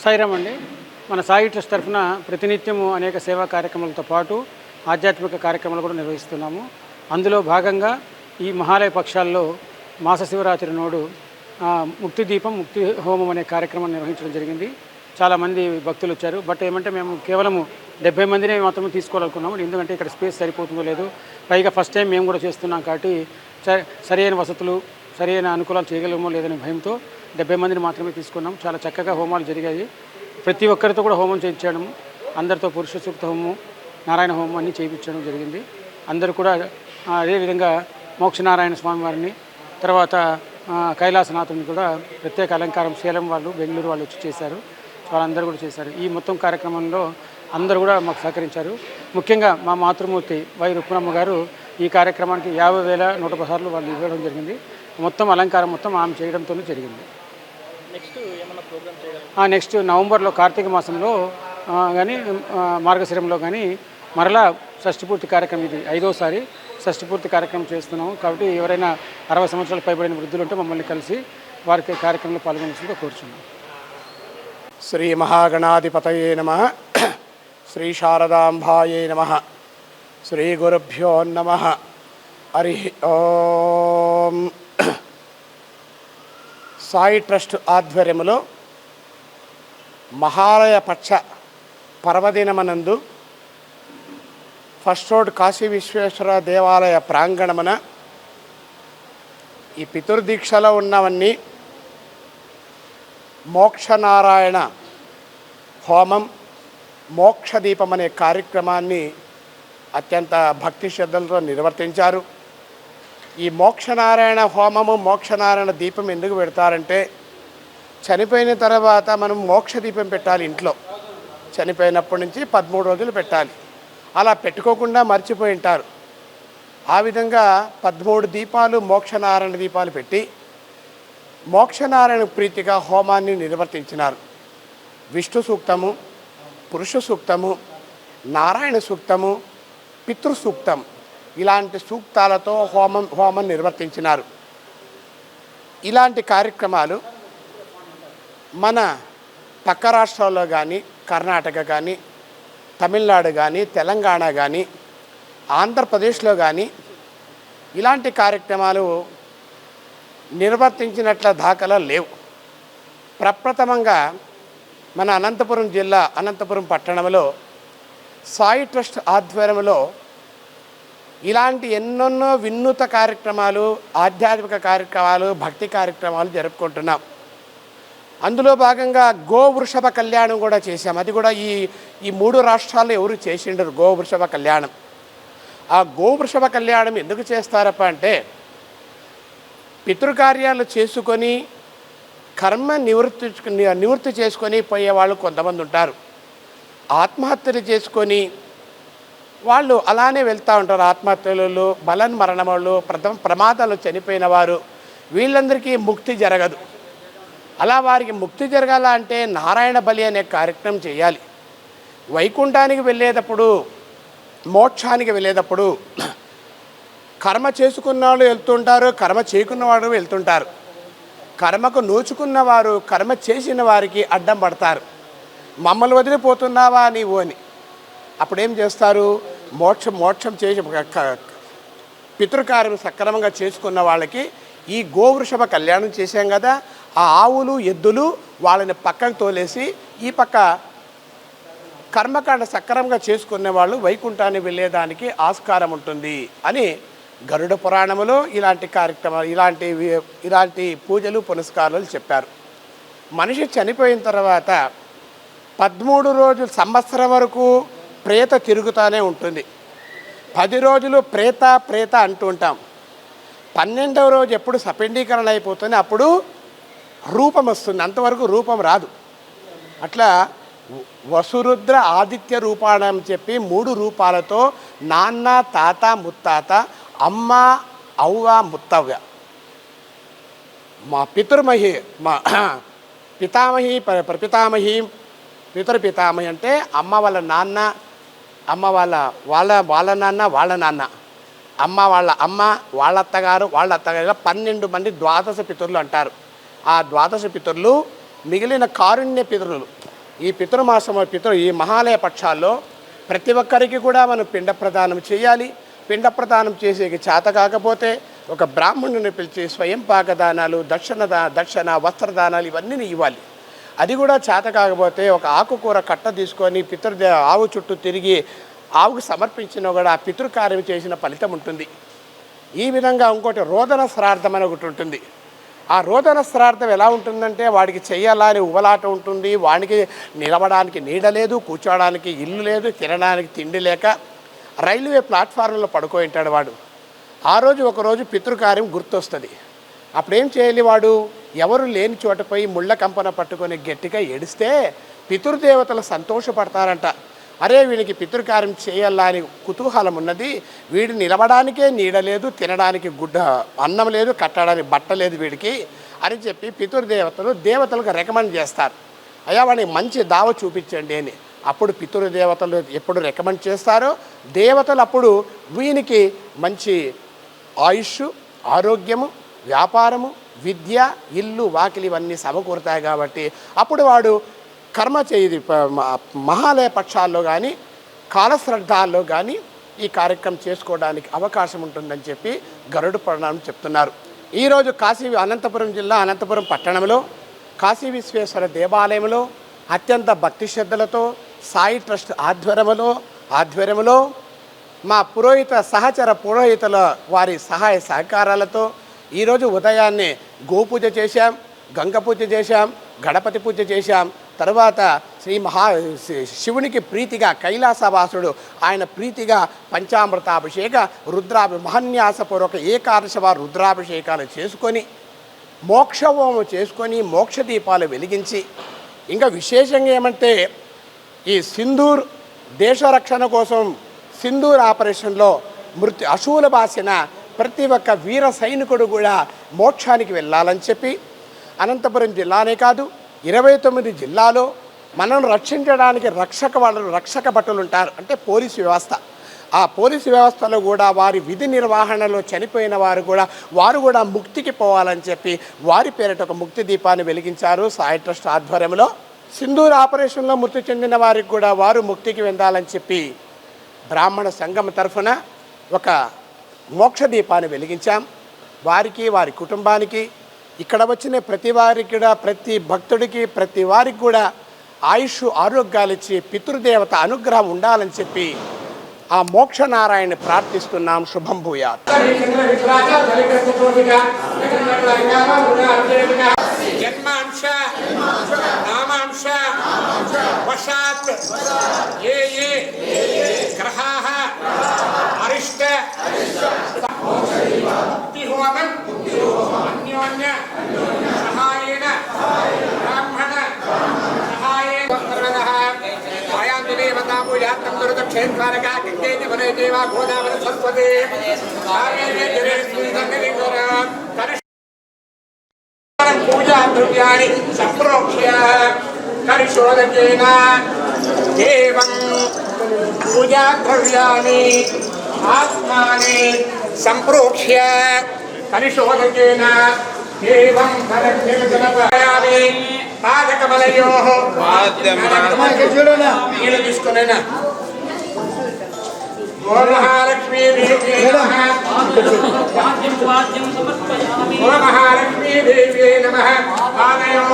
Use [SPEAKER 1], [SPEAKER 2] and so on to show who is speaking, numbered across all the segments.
[SPEAKER 1] సాయిరామ్ అండి. మన సాయి ట్రస్ట్ తరఫున ప్రతినిత్యము అనేక సేవా కార్యక్రమాలతో పాటు ఆధ్యాత్మిక కార్యక్రమాలు కూడా నిర్వహిస్తున్నాము. అందులో భాగంగా ఈ మహాలయ పక్షాల్లో మాస శివరాత్రి నాడు ముక్తి దీపం ముక్తి హోమం అనే కార్యక్రమం నిర్వహించడం జరిగింది. చాలామంది భక్తులు వచ్చారు. బట్ ఏమంటే మేము కేవలము 70 మందినే మాత్రమే తీసుకోవాలనుకున్నాము. ఎందుకంటే ఇక్కడ స్పేస్ సరిపోతుందో లేదు, పైగా ఫస్ట్ టైం మేము కూడా చేస్తున్నాం కాబట్టి సరైన వసతులు సరైన అనుకూలాలు చేయగలమో లేదనే భయంతో 70 మందిని మాత్రమే తీసుకున్నాం. చాలా చక్కగా హోమాలు జరిగాయి. ప్రతి ఒక్కరితో కూడా హోమం చేయించడము, అందరితో పురుష సూక్త హోమం, నారాయణ హోమం అన్నీ చేయించడం జరిగింది. అందరూ కూడా అదేవిధంగా మోక్షనారాయణ స్వామి వారిని, తర్వాత కైలాసనాథుని కూడా ప్రత్యేక అలంకారం సేలం వాళ్ళు, బెంగళూరు వాళ్ళు వచ్చి చేశారు. వాళ్ళందరూ కూడా చేశారు. ఈ మొత్తం కార్యక్రమంలో అందరూ కూడా మాకు సహకరించారు. ముఖ్యంగా మా మాతృమూర్తి వై రుక్మణమ్మ గారు ఈ కార్యక్రమానికి 50,116 వాళ్ళు ఇవ్వడం జరిగింది. మొత్తం అలంకారం మొత్తం ఆమె చేయడంతో జరిగింది. నెక్స్ట్ నవంబర్లో కార్తీక మాసంలో కానీ మార్గశిరంలో కానీ మరలా షష్ఠిపూర్తి కార్యక్రమం, ఇది 5వసారి షష్ఠిపూర్తి కార్యక్రమం చేస్తున్నాము. కాబట్టి ఎవరైనా 60 సంవత్సరాలు పైబడిన వృద్ధులు ఉంటే మమ్మల్ని కలిసి వారికి కార్యక్రమంలో పాల్గొనాల్సిందిగా కోరుచున్నాం.
[SPEAKER 2] శ్రీ మహాగణాధిపతయే నమః. శ్రీ శారదాంబాయే నమః. శ్రీ గురుభ్యో నమః. హరి ఓం. సాయి ట్రస్ట్ ఆధ్వర్యంలో మహాలయ పక్ష పర్వదినమనందు ఫస్ట్ రోడ్ కాశీ విశ్వేశ్వర దేవాలయ ప్రాంగణమున ఈ పితృదీక్షలో ఉన్నవన్నీ మోక్షనారాయణ హోమం, మోక్షదీపం అనే కార్యక్రమాన్ని అత్యంత భక్తి శ్రద్ధలతో నిర్వర్తించారు. ఈ మోక్షనారాయణ హోమము, మోక్షనారాయణ దీపం ఎందుకు పెడతారంటే, చనిపోయిన తర్వాత మనం మోక్షదీపం పెట్టాలి ఇంట్లో. చనిపోయినప్పటి నుంచి 13 రోజులు పెట్టాలి. అలా పెట్టుకోకుండా మర్చిపోయి ఉంటారు. ఆ విధంగా 13 దీపాలు, మోక్షనారాయణ దీపాలు పెట్టి మోక్షనారాయణ ప్రీతిగా హోమాన్ని నిర్వర్తించినారు. విష్ణు సూక్తము, పురుష సూక్తము, నారాయణ సూక్తము, పితృసూక్తం ఇలాంటి సూక్తాలతో హోమం నిర్వర్తించినారు. ఇలాంటి కార్యక్రమాలు మన పక్క రాష్ట్రాల్లో కానీ, కర్ణాటక కానీ, తమిళనాడు కానీ, తెలంగాణ కానీ, ఆంధ్రప్రదేశ్లో కానీ ఇలాంటి కార్యక్రమాలు నిర్వర్తించినట్ల దాఖలాలు లేవు. ప్రప్రథమంగా మన అనంతపురం జిల్లా, అనంతపురం పట్టణంలో సాయి ట్రస్ట్ ఆధ్వర్యంలో ఇలాంటి ఎన్నెన్నో వినూత్న కార్యక్రమాలు, ఆధ్యాత్మిక కార్యక్రమాలు, భక్తి కార్యక్రమాలు జరుపుకుంటున్నాం. అందులో భాగంగా గోవృషభ కళ్యాణం కూడా చేశాం. అది కూడా ఈ 3 రాష్ట్రాల్లో ఎవరు చేసిండరు గోవృషభ కళ్యాణం. ఆ గోవృషభ కళ్యాణం ఎందుకు చేస్తారప్ప అంటే, పితృకార్యాలు చేసుకొని కర్మ నివృత్తి చేసుకొని పోయేవాళ్ళు కొంతమంది ఉంటారు. ఆత్మహత్యలు చేసుకొని వాళ్ళు అలానే వెళ్తూ ఉంటారు. ఆత్మహత్యలు, మరణం వాళ్ళు, ప్రమాదాలు చనిపోయిన వారు, వీళ్ళందరికీ ముక్తి జరగదు. అలా వారికి ముక్తి జరగాల అంటే నారాయణ బలి అనే కార్యక్రమం చేయాలి. వైకుంఠానికి వెళ్ళేటప్పుడు, మోక్షానికి వెళ్ళేటప్పుడు కర్మ చేసుకున్న వాళ్ళు వెళ్తుంటారు, కర్మ చేయకున్నవాడు వెళ్తుంటారు. కర్మకు నోచుకున్నవారు కర్మ చేసిన వారికి అడ్డం పడతారు. మమ్మల్ని వదిలిపోతున్నావా నీవు అని. అప్పుడేం చేస్తారు, మోక్షం చేసి పితృకార్యం సక్రమంగా చేసుకున్న వాళ్ళకి ఈ గోవృషభ కళ్యాణం చేశాం కదా, ఆ ఆవులు, ఎద్దులు వాళ్ళని పక్కకు తోలేసి ఈ పక్క కర్మకాండ సక్రమంగా చేసుకునే వాళ్ళు వైకుంఠాన్ని వెళ్ళేదానికి ఆస్కారం ఉంటుంది అని గరుడ పురాణములో ఇలాంటి కార్యక్రమాలు, ఇలాంటి పూజలు, పునస్కారాలు చెప్పారు. మనిషి చనిపోయిన తర్వాత 13 రోజులు, సంవత్సరం వరకు ప్రేత తిరుగుతూనే ఉంటుంది. 10 రోజులు ప్రేత అంటూ ఉంటాం. 12వ రోజు ఎప్పుడు సపిండీకరణ అయిపోతుంది, అప్పుడు రూపం వస్తుంది. అంతవరకు రూపం రాదు. అట్లా వసురుద్ర ఆదిత్య రూపాణం చెప్పి 3 రూపాలతో నాన్న, తాత, ముత్తాత, అమ్మ, అవ్వ, ముత్తవ్వ, మా పితృమహి, మా పితామహి, ప్రపితామహి, పితృపితామహి అంటే అమ్మ వాళ్ళ నాన్న, అమ్మ వాళ్ళ నాన్న, వాళ్ళ నాన్న, అమ్మ వాళ్ళ అమ్మ, వాళ్ళ అత్తగారు, వాళ్ళ అత్తగారు, 12 మంది ద్వాదశ పితరులు అంటారు. ఆ ద్వాదశ పితరులు మిగిలిన కారుణ్య పితరులు ఈ పితృమాసం ఈ మహాలయ పక్షాల్లో ప్రతి ఒక్కరికి కూడా మనం పిండ ప్రదానం చేయాలి. పిండ ప్రదానం చేసేకి చేత కాకపోతే ఒక బ్రాహ్మణుని పిలిచి స్వయం పాకదానాలు, దక్షిణ వస్త్రదానాలు ఇవన్నీ ఇవ్వాలి. అది కూడా చేత కాకపోతే ఒక ఆకుకూర కట్ట తీసుకొని ఆవు చుట్టూ తిరిగి ఆవుకు సమర్పించినా కూడా ఆ పితృకార్యం చేసిన ఫలితం ఉంటుంది. ఈ విధంగా ఇంకోటి రోదన శ్రార్థం అని ఒకటి ఉంటుంది. ఆ రోదన శ్రార్థం ఎలా ఉంటుందంటే వాడికి చెయ్యాలని ఉవలాట ఉంటుంది. వాడికి నిలవడానికి నీడ లేదు, కూర్చోవడానికి ఇల్లు లేదు, తినడానికి తిండి లేక రైల్వే ప్లాట్ఫారంలో పడుకొని ఉంటాడు వాడు. ఆ రోజు ఒకరోజు పితృకార్యం గుర్తొస్తుంది. అప్పుడేం చేయాలి? వాడు ఎవరు లేని చోట పోయి ముళ్ళ కంపన పట్టుకొని గట్టిగా ఏడిస్తే పితృదేవతలు సంతోషపడతారంట. అరే వీడికి పితృకార్యం చేయాలా అని కుతూహలం ఉన్నది, వీడు నిలవడానికే నీడ లేదు, తినడానికి అన్నం లేదు, కట్టడానికి బట్ట లేదు వీడికి అని చెప్పి దేవతలకు రికమెండ్ చేస్తారు. అయ్యా వాడికి మంచి దావ చూపించండి అని. అప్పుడు పితృదేవతలు ఎప్పుడు రికమెండ్ చేస్తారో దేవతలు అప్పుడు వీనికి మంచి ఆయుష్, ఆరోగ్యము, వ్యాపారము, విద్య, ఇల్లు, వాకిలి ఇవన్నీ సమకూరుతాయి. కాబట్టి అప్పుడు వాడు కర్మ చేయది మహాలయ పక్షాల్లో కానీ కాలశ్రద్ధాల్లో కానీ ఈ కార్యక్రమం చేసుకోవడానికి అవకాశం ఉంటుందని చెప్పి గరుడ పురాణం చెప్తున్నారు. ఈరోజు అనంతపురం జిల్లా అనంతపురం పట్టణంలో కాశీ విశ్వేశ్వర దేవాలయంలో అత్యంత భక్తి శ్రద్ధలతో సాయి ట్రస్ట్ ఆధ్వర్యంలో మా సహచర పురోహితుల వారి సహాయ సహకారాలతో ఈరోజు ఉదయాన్నే గోపూజ చేశాం, గంగ పూజ చేశాం, గణపతి పూజ చేశాం. తర్వాత శివునికి ప్రీతిగా కైలాసవాసుడు ఆయన ప్రీతిగా పంచామృతాభిషేక మహాన్యాసపూర్వక ఏకాదశవ రుద్రాభిషేకాలు చేసుకొని మోక్షహోమం చేసుకొని మోక్ష దీపాలు వెలిగించి ఇంకా విశేషంగా ఏమంటే ఈ సింధూర్ దేశరక్షణ కోసం సింధూర్ ఆపరేషన్లో అశూల బాసిన ప్రతి ఒక్క వీర సైనికుడు కూడా మోక్షానికి వెళ్ళాలని చెప్పి అనంతపురం జిల్లానే కాదు 29 జిల్లాలో మనం రక్షించడానికి రక్షక భటులు ఉంటారు. అంటే పోలీసు వ్యవస్థ. ఆ పోలీసు వ్యవస్థలో కూడా వారి విధి నిర్వహణలో చనిపోయిన వారు కూడా ముక్తికి పోవాలని చెప్పి వారి పేరిట ఒక ముక్తి దీపాన్ని వెలిగించారు సాయి ట్రస్ట్ ఆధ్వర్యంలో. సింధూర్ ఆపరేషన్లో మృతి చెందిన వారికి కూడా వారు ముక్తికి వెళ్లాలని చెప్పి బ్రాహ్మణ సంఘం తరఫున ఒక మోక్ష దీపాన్ని వెలిగించాం. వారికి వారి కుటుంబానికి ఇక్కడ వచ్చిన ప్రతి వారికి కూడా ప్రతి భక్తుడికి ప్రతి వారికి కూడా ఆయుష్ ఆరోగ్యాలు ఇచ్చి పితృదేవత అనుగ్రహం ఉండాలని చెప్పి ఆ మోక్షనారాయణని ప్రార్థిస్తున్నాం. శుభం భూయాత్. జన్మాంశ నామాంశ వశాత్ ఏ గ్రహాః అరిష్ట ముక్తిహోమం అన్యోన్య సహాయేన బ్రాహ్మణ సహాయేన మాయాంతుదేవతా పూజాత్రం దుర్దక్షేత్కారక గంగేతి వనే దేవా గోదావరి సరస్వతి పూజా ద్రవ్యాన్ని సంప్రోక్ష్య కరిశోదకేన దేవం పూజా ద్రవ్యాన్ని ఆత్మాని సంప్రోక్ష్య కరిశోదకేన దేవం కరక్షేమయామి పాదకమలయోః నీళ్ళు తీసుకునేనా ఓం మహాలక్ష్మీ దేవ్యై నమః ఓం మహాలక్ష్మీ దేవ్యై నమః పాదయోః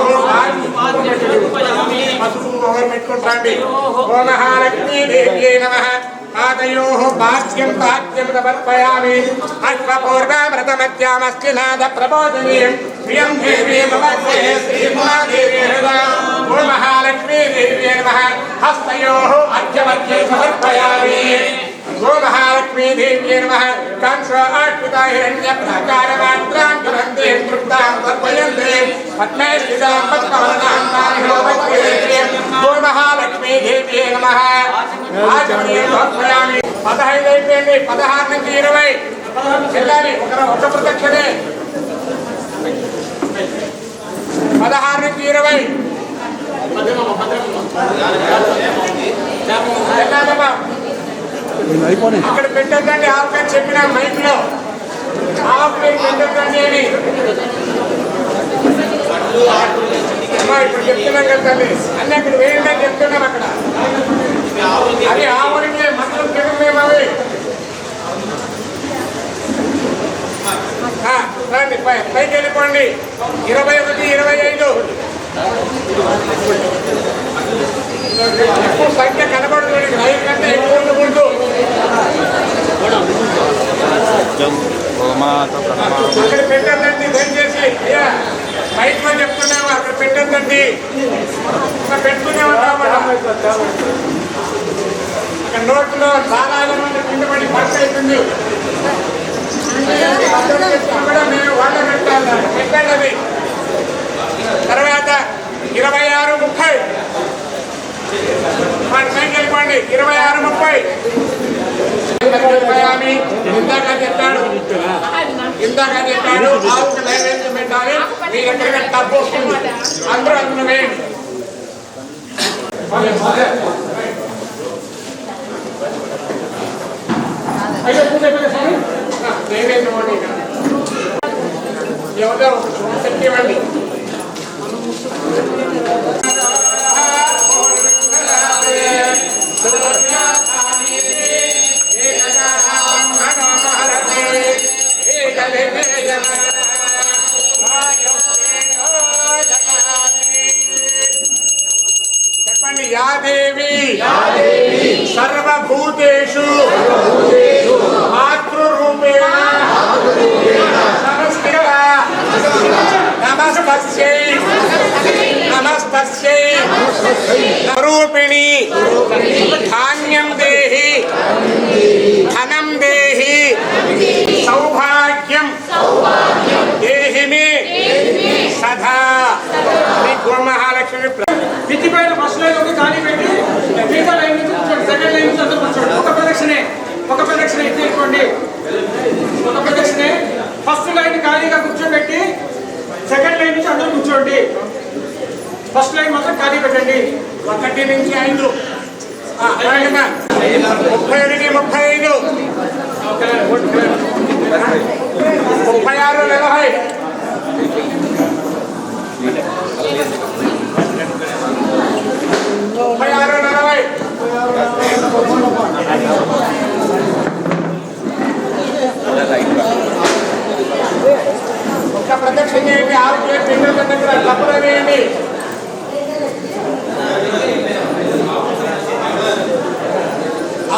[SPEAKER 2] పసుపు మొహం పెట్టుకుంటాండి. ఓం మహాలక్ష్మీ దేవ్యై నమః పాదయోః పాద్యం సమర్పయామి. అశ్వపూర్వామృతమధ్యామస్తి నాద ప్రబోధినీయం ప్రియం దేవీ మమ శ్రీమహాదేవి హృదా. ఓం మహాలక్ష్మీ దేవ్యై నమః హస్తయోః అర్ఘ్యమధ్యే సమర్పయామి. ఓం మహాలక్ష్మీ దేవ్యై నమః కాంక్షాట్వితా హిరణ్యప్రాకారమాత్రాం జ్వలంతే తృప్తాం తర్పయంతే పద్మే స్థితాం పద్మవర్ణాం తామిహోపత్యేం. ఓం మహాలక్ష్మీ దేవ్యై నమః ఆచమనీయం సమర్పయామి. 15 అయిపోయింది, 16 నుంచి 20 వెళ్ళాలి. ఒక ప్రదక్షిణే 16 నుంచి 20 వెళ్ళాలమ్మా. అక్కడ పెట్టద్దండి ఆఫ్లైన్ చెప్పిన మైక్లో ఆఫ్లైన్ పెట్టద్దండి అని ఇప్పుడు చెప్తున్నాం కదా తల్లి.
[SPEAKER 3] అన్నీ అక్కడ వేయండి అని చెప్తున్నాం. అక్కడ అది ఆవులకి మొత్తం తిరుగుమేమో రండి పైకి వెళ్ళిపోండి. 21, 25 ఎక్కువ సంఖ్య కనబడుతుంది. 5 కంటే ఎక్కువ ఉండకూడదు. అక్కడ పెట్టద్దండి దయచేసి. అయ్యా బయటలో చెప్తున్నాము అక్కడ పెట్టద్దండి. అక్కడ పెట్టుకునే ఉంటాం. అక్కడ నోట్లో చాలా కింద పడి ఖర్చు అవుతుంది. కూడా మేము వాళ్ళ పెట్టాలి. తర్వాత 26, 30 వాడి పైకి వెళ్ళిపోండి. 26, 30 ఇందాక చెప్పాడు ఆవుకు నైవేద్యం పెట్టాలి. మీ దగ్గర తప్పు వస్తుంది. అందరూ అందులో వేయండి. నైవేద్యం అండి. ఎవరో చెప్పండి. చెప్పండి. యాదేవి సర్వభూతేషు మాతృరూపేణ నమస్తస్యై నమస్తస్యై రూపిణి ధాన్యం దేహి ధనం దేహి సౌభాగ్యం దేహి మే సదా. శ్రీ గోమహాలక్ష్మి.
[SPEAKER 1] పిచ్చిపైన ఫస్ట్ లైన్ ఒక ఖాళీ పెట్టి మిగతా లైన్ నుంచి కూర్చోండి. సెకండ్ లైన్ నుంచి అందరూ కూర్చోండి. ఒక ప్రదక్షిణ ఎత్తుకోండి. ఒక ప్రదక్షిణే ఫస్ట్ లైన్ ఖాళీగా కూర్చోబెట్టి సెకండ్ లైన్ నుంచి అందరూ కూర్చోండి. ఫస్ట్ లైన్ మాత్రం ఖాళీ పెట్టండి.
[SPEAKER 3] 1 నుంచి 5 31, 35 36, 40 ప్రదక్షిణ చేయండి. 6 పిల్లల దగ్గర తప్పులు వేయండి.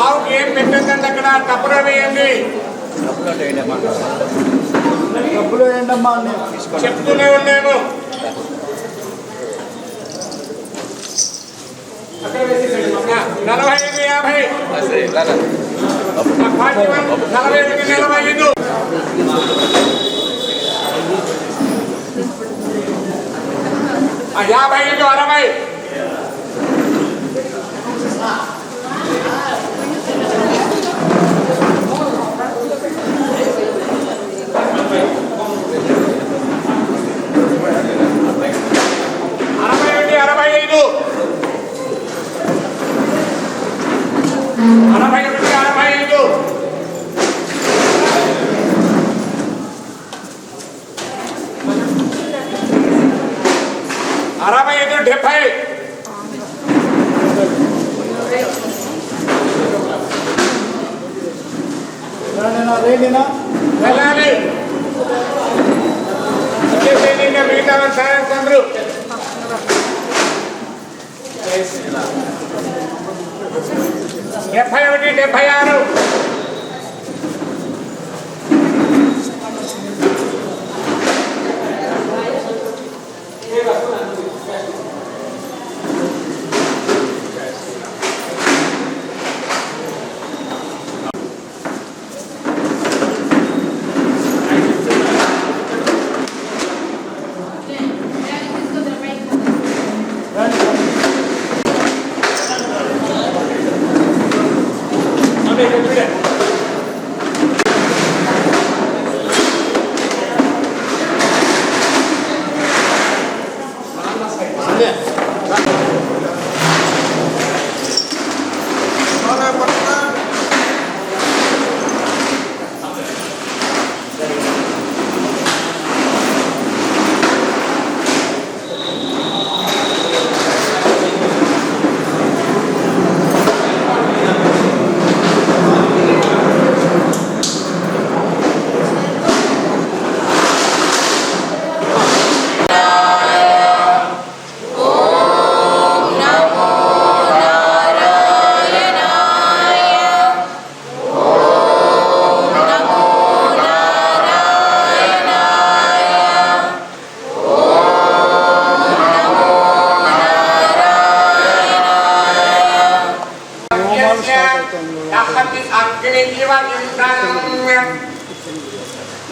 [SPEAKER 3] ఆవుకి ఏం పెట్టండి అక్కడ కప్పుర వేయండి. చెప్తూనే ఉన్నాము. నలభై 50 41, 45 55 60 వెళ్ళాలి. మిగతా సాయం కొందరు 71, 76
[SPEAKER 2] 1
[SPEAKER 3] అహతి అగ్ని ఇవ ఇంధనం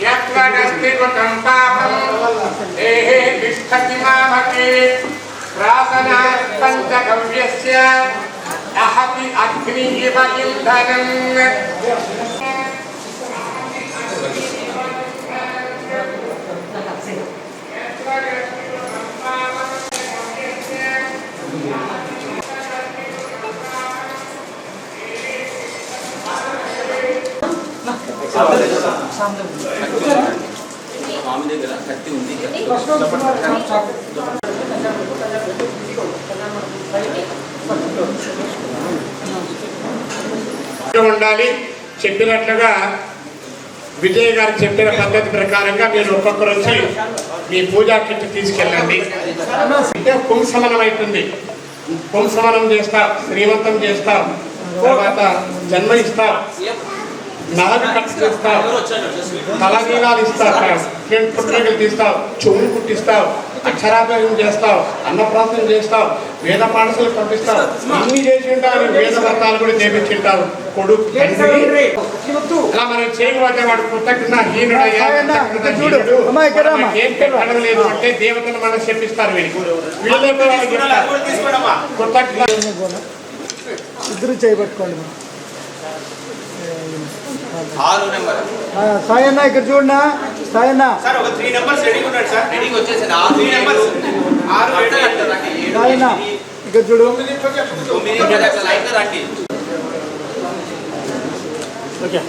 [SPEAKER 3] యత్వదస్తి కృతం పాపం ఏహే తిష్టతి మామకే ప్రాసనాత్ పంచగవ్యస్య అహతి అగ్ని ఇవ ఇంధనం
[SPEAKER 4] స్వామి దగ్గర కత్తి ఉంది.
[SPEAKER 3] ఉండాలి. చెప్పినట్లుగా విజయ్ గారు చెప్పిన పద్ధతి ప్రకారంగా మీరు ఒక్కొక్కరు వచ్చి మీ పూజా కిట్ తీసుకెళ్ళండి. అంటే పుంసమనం అవుతుంది. పుంసమనం చేస్తాం, శ్రీమంతం చేస్తాం, తర్వాత జన్మ ఇస్తాం, నాలుగు కట్టు చేస్తావు, తలనీలాలు ఇస్తావు, పుట్టినగలు తీస్తావు, చెవులు కుట్టిస్తావు, అక్షరాభ్యాసం చేస్తావు, అన్నప్రాసన చేస్తావు, వేద పాఠశాలకు పంపిస్తావు, అన్ని చేసి ఉంటావు. వేద వ్రతాలు కూడా చేపించుంటావు. కొడుకు తండ్రి అలా మనం చేయకపోతే వాడు కృతజ్ఞ హీనుడయ్యా, ఏం పెట్టడం లేదు అంటే దేవతలు మనం చెప్పిస్తారు. కృతజ్ఞ
[SPEAKER 5] ఇద్దరు చేయబట్టుకోండి.
[SPEAKER 4] 6 నెంబర్
[SPEAKER 5] సాయన్న ఇక్కడ చూడనా సాయన్న
[SPEAKER 4] సార్, ఒక 3 నెంబర్స్ రెడీగా ఉన్నాడు సార్. రెడీగా వచ్చేసాను. 6 నెంబర్స్ 6 రండి.
[SPEAKER 5] సాయన్న ఇక్కడ చూడు.
[SPEAKER 4] 9 అట్లా లైన్ రండి.
[SPEAKER 1] ఓకే.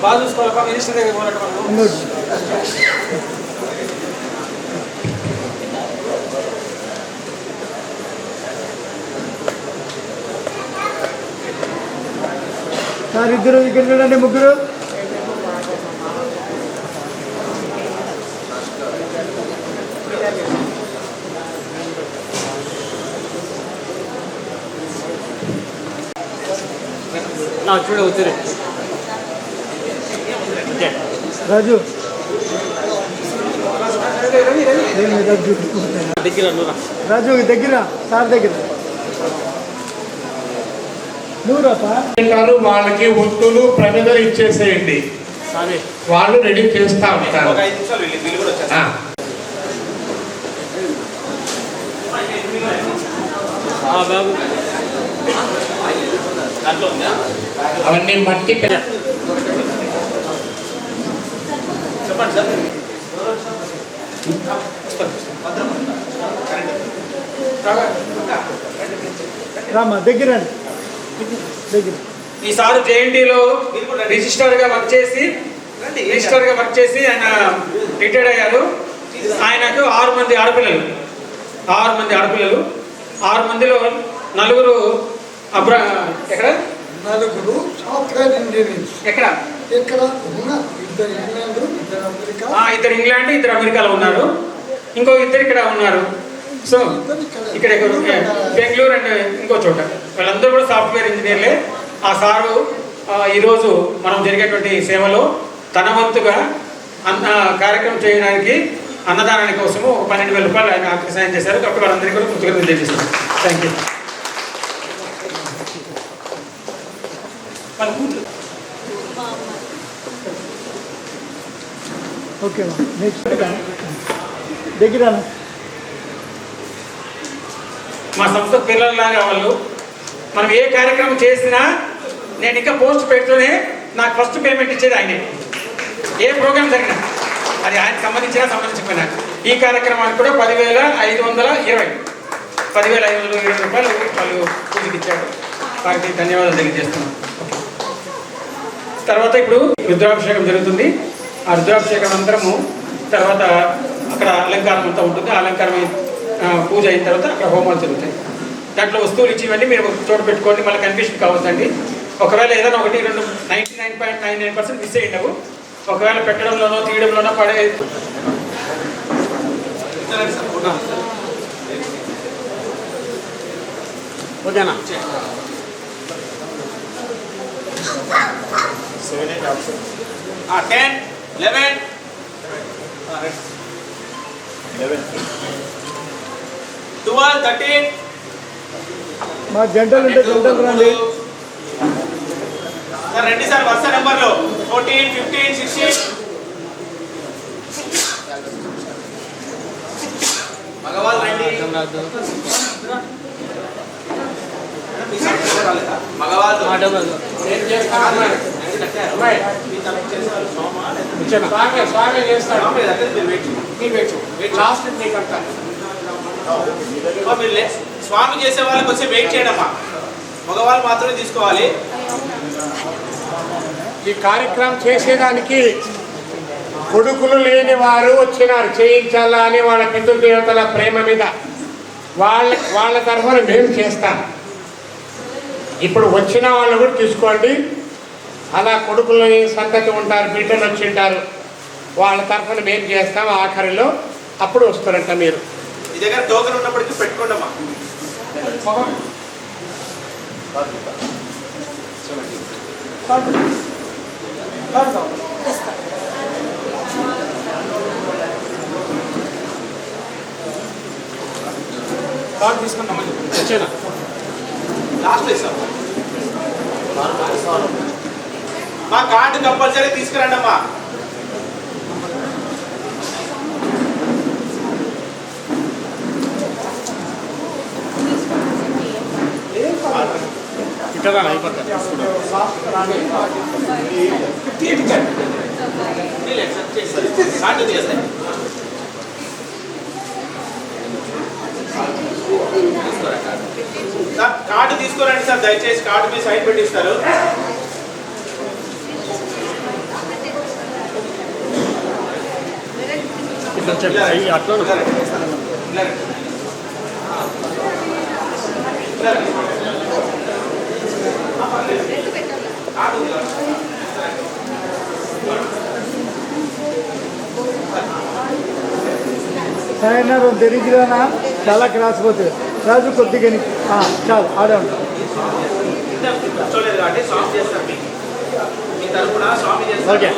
[SPEAKER 6] బాగా చూసుకోవాలి. మినిస్టర్ దగ్గర పోరాటం
[SPEAKER 5] సార్ ఇద్దరు ఇక్కడ చూడండి, ముగ్గురు.
[SPEAKER 1] చూడ వచ్చారు
[SPEAKER 5] రాజు రాజు దగ్గర సార్ దగ్గర
[SPEAKER 3] వాళ్ళకి ఒత్తులు ప్రమిదలు ఇచ్చేసేయండి. వాళ్ళు రెడీ చేస్తా ఉంటారు.
[SPEAKER 4] ఒక 5 నిమిషాలు వీళ్ళు కూడా వచ్చారు.
[SPEAKER 1] బాబు
[SPEAKER 4] దాంట్లో ఉందా?
[SPEAKER 3] అవన్నీ మట్టి
[SPEAKER 4] చెప్పండి సార్.
[SPEAKER 5] రామా దగ్గర దగ్గర.
[SPEAKER 6] ఈసారి జేఎన్టీలో రిజిస్టర్గా వర్క్ చేసి ఆయన రిటైర్డ్ అయ్యారు. ఆయనకు 6 మంది ఆడపిల్లలు. 6 మందిలో 4 ఎక్కడ
[SPEAKER 5] సాఫ్ట్వేర్ ఇంజనీర్స్
[SPEAKER 6] ఎక్కడ
[SPEAKER 5] ఇక్కడ ఉన్న ఇద్దరు ఇంగ్లాండ్, ఇద్దరు అమెరికా.
[SPEAKER 6] 2 ఇంగ్లాండ్, 2 అమెరికాలో ఉన్నారు. ఇంకో 2 ఇక్కడ ఉన్నారు. సో ఇక్కడ బెంగళూరు అండ్ ఇంకో చోట వీళ్ళందరూ కూడా సాఫ్ట్వేర్ ఇంజనీర్లే. ఆ సారు ఈరోజు మనం జరిగేటువంటి సేవలో తన వంతుగా కార్యక్రమం చేయడానికి అన్నదానాని కోసము 12,000 రూపాయలు ఆయన ఆర్థిక సాయం చేశారు. కాబట్టి వాళ్ళందరికీ కూడా కృతజ్ఞతలు తెలియజేస్తున్నాం. Thank you.
[SPEAKER 5] ఓకే నెక్స్ట్ దగ్గర
[SPEAKER 6] మా సంస్థ పిల్లల్లాగా వాళ్ళు మనం ఏ కార్యక్రమం చేసినా నేను ఇంకా పోస్ట్ పెడుతూనే నాకు ఫస్ట్ పేమెంట్ ఇచ్చేది ఆయనే. ఏ ప్రోగ్రామ్ జరిగినా అది ఆయనకు సంబంధించకపోయినా. ఈ కార్యక్రమానికి కూడా 10,520 రూపాయలు వాళ్ళు పూజకి ఇచ్చాడు. వారికి ధన్యవాదాలు తెలియజేస్తున్నాం. తర్వాత ఇప్పుడు రుద్రాభిషేకం జరుగుతుంది. ఆ రుద్రాభిషేకం అనంతరము తర్వాత అక్కడ అలంకారం అంతా ఉంటుంది. ఆ అలంకారం పూజ అయిన తర్వాత అక్కడ హోమాలు జరుగుతాయి. దాంట్లో వస్తువులు ఇచ్చి ఇవన్నీ మీరు చోటు పెట్టుకోండి, మళ్ళీ కన్ఫ్యూషన్ కావద్దండి. ఒకవేళ ఏదైనా 1, 2 99.99% మిస్ అయ్యిండవు. ఒకవేళ పెట్టడంలోనో తీయడంలోనో పడే
[SPEAKER 2] ఓకేనా?
[SPEAKER 4] 10, 11, 12, 13.
[SPEAKER 5] మా జంటలు ఉంటే జంటలు రండి.
[SPEAKER 4] సార్ రండి సార్, వరుస నెంబర్లో 14, 15, 16. మగవాళ్ళు రండి. మగవాళ్ళు స్వామి చేసే వాళ్ళకి వచ్చి వెయిట్ చేయడమ్మా. మగవాళ్ళు మాత్రమే తీసుకోవాలి.
[SPEAKER 3] ఈ కార్యక్రమం చేసేదానికి కొడుకులు లేని వారు వచ్చినారు, చేయించాలా అని వాళ్ళ పితృదేవతల ప్రేమ మీద వాళ్ళ తరఫున మేము చేస్తాం. ఇప్పుడు వచ్చిన వాళ్ళు కూడా తీసుకోండి. అలా కొడుకులు సంతతి ఉంటారు, బిడ్డలు వచ్చి ఉంటారు, వాళ్ళ తరఫున మేము చేస్తాం. ఆఖరిలో అప్పుడు వస్తారంట. మీరు
[SPEAKER 4] మీ దగ్గర టోకెన్ ఉన్నప్పటికీ పెట్టుకోండమ్మా.
[SPEAKER 6] కార్డు తీసుకున్నాం వచ్చేనా
[SPEAKER 4] లాస్ట్ సార్ మా కార్డు కంపల్సరీ తీసుకురండి అమ్మా. కార్డు చేస్తాయి. కార్డు తీసుకోరండి సార్, దయచేసి కార్డు మీద సైన్ పెట్టిస్తారు.
[SPEAKER 5] సాయన్నారు తెలియదురానా చాలా క్రాస్ పోతుంది. రాజు కొద్దిగా చాలు ఆడే ఉంటాం.
[SPEAKER 4] కూర్చోలేదు కాబట్టి స్వామి చేస్తారు. మీ తరఫున స్వామి చేస్తారు.
[SPEAKER 5] ఓకే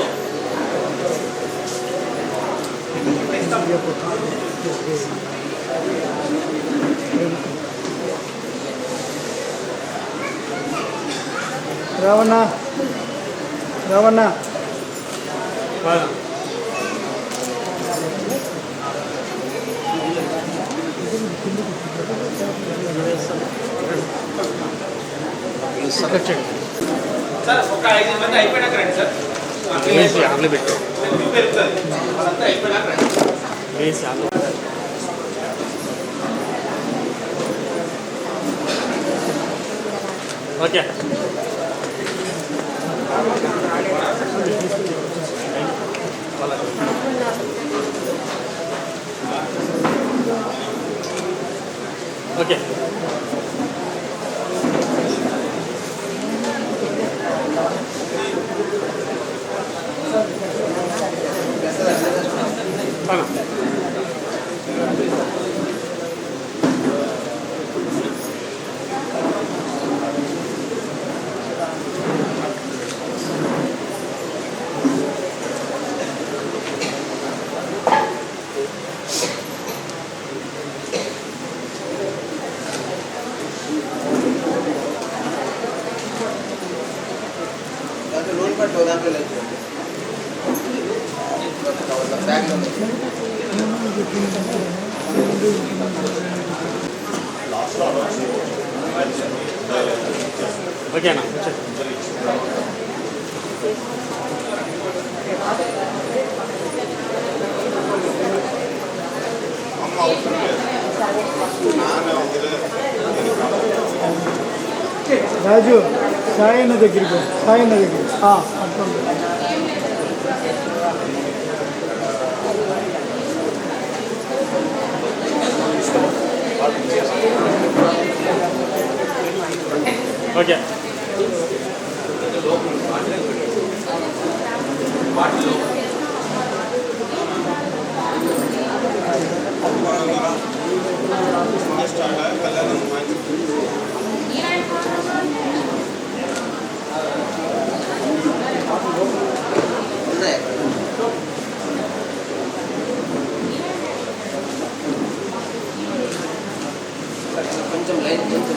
[SPEAKER 5] రావణ రావణ
[SPEAKER 4] సార్ ఒక 5 మంది అయిపోయినాక రండి సార్. పెరుగుతుంది వాళ్ళంతా అయిపోయినాక రండి.
[SPEAKER 3] ఓకే ఓకే ఓకేనా?
[SPEAKER 5] రాజు సాయన్న దగ్గరికి సాయన్న దగ్గరికి అట్లా
[SPEAKER 3] ఓకే.
[SPEAKER 7] కొంచెం లైట్ కొంచెం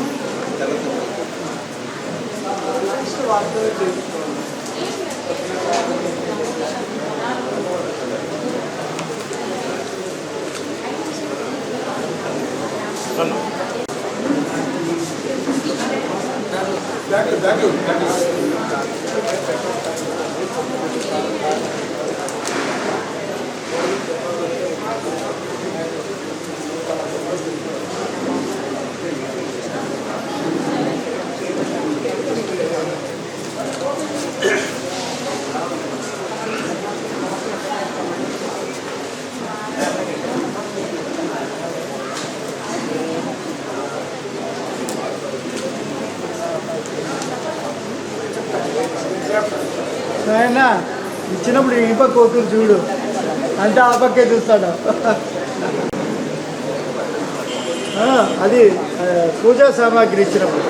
[SPEAKER 5] ఆయన ఇచ్చినప్పుడు ఈ పక్క కొట్టు చూడు అంటే ఆ పక్కే చూస్తాడు. అది పూజా సామాగ్రి ఇచ్చినప్పుడు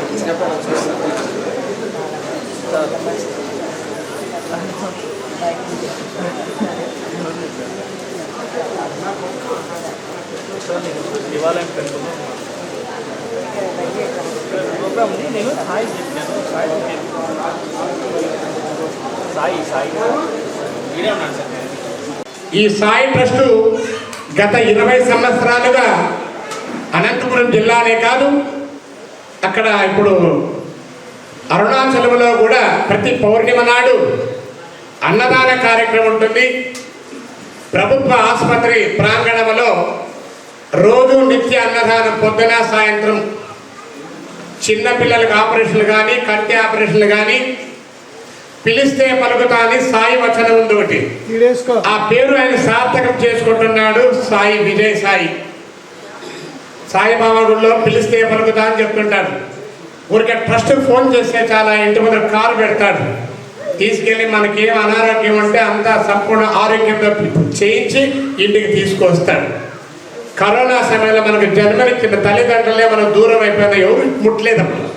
[SPEAKER 4] నేను సాయి చెప్పాను. సాయి వీడియో ఉన్నాను సార్.
[SPEAKER 3] ఈ సాయి ట్రస్టు గత 20 సంవత్సరాలుగా అనంతపురం జిల్లానే కాదు, అక్కడ ఇప్పుడు అరుణాచలంలో కూడా ప్రతి పౌర్ణిమ నాడు అన్నదాన కార్యక్రమం ఉంటుంది. ప్రభుత్వ ఆసుపత్రి ప్రాంగణంలో రోజు నిత్య అన్నదానం పొద్దున సాయంత్రం. చిన్నపిల్లలకు ఆపరేషన్లు కానీ కంటి ఆపరేషన్లు కానీ పిలిస్తే పలుకుతా అని సాయి వచనం ఉంది ఒకటి. ఆ పేరు ఆయన సార్థకం చేసుకుంటున్నాడు. సాయి విజయ్ సాయి సాయిబాబా గుడిలో పిలిస్తే పలుకుతా అని చెప్తుంటాడు. ఊరికే ట్రస్ట్ ఫోన్ చేస్తే చాలా ఇంటి ముందు కారు పెడతాడు, తీసుకెళ్ళి మనకేం అనారోగ్యం ఉంటే అంతా సంపూర్ణ ఆరోగ్యంతో చేయించి ఇంటికి తీసుకొస్తాడు. కరోనా సమయంలో మనకు జన్మనిచ్చిన తల్లిదండ్రులే మనం దూరం అయిపోయిన ఎవరు ముట్టలేదప్పుడు.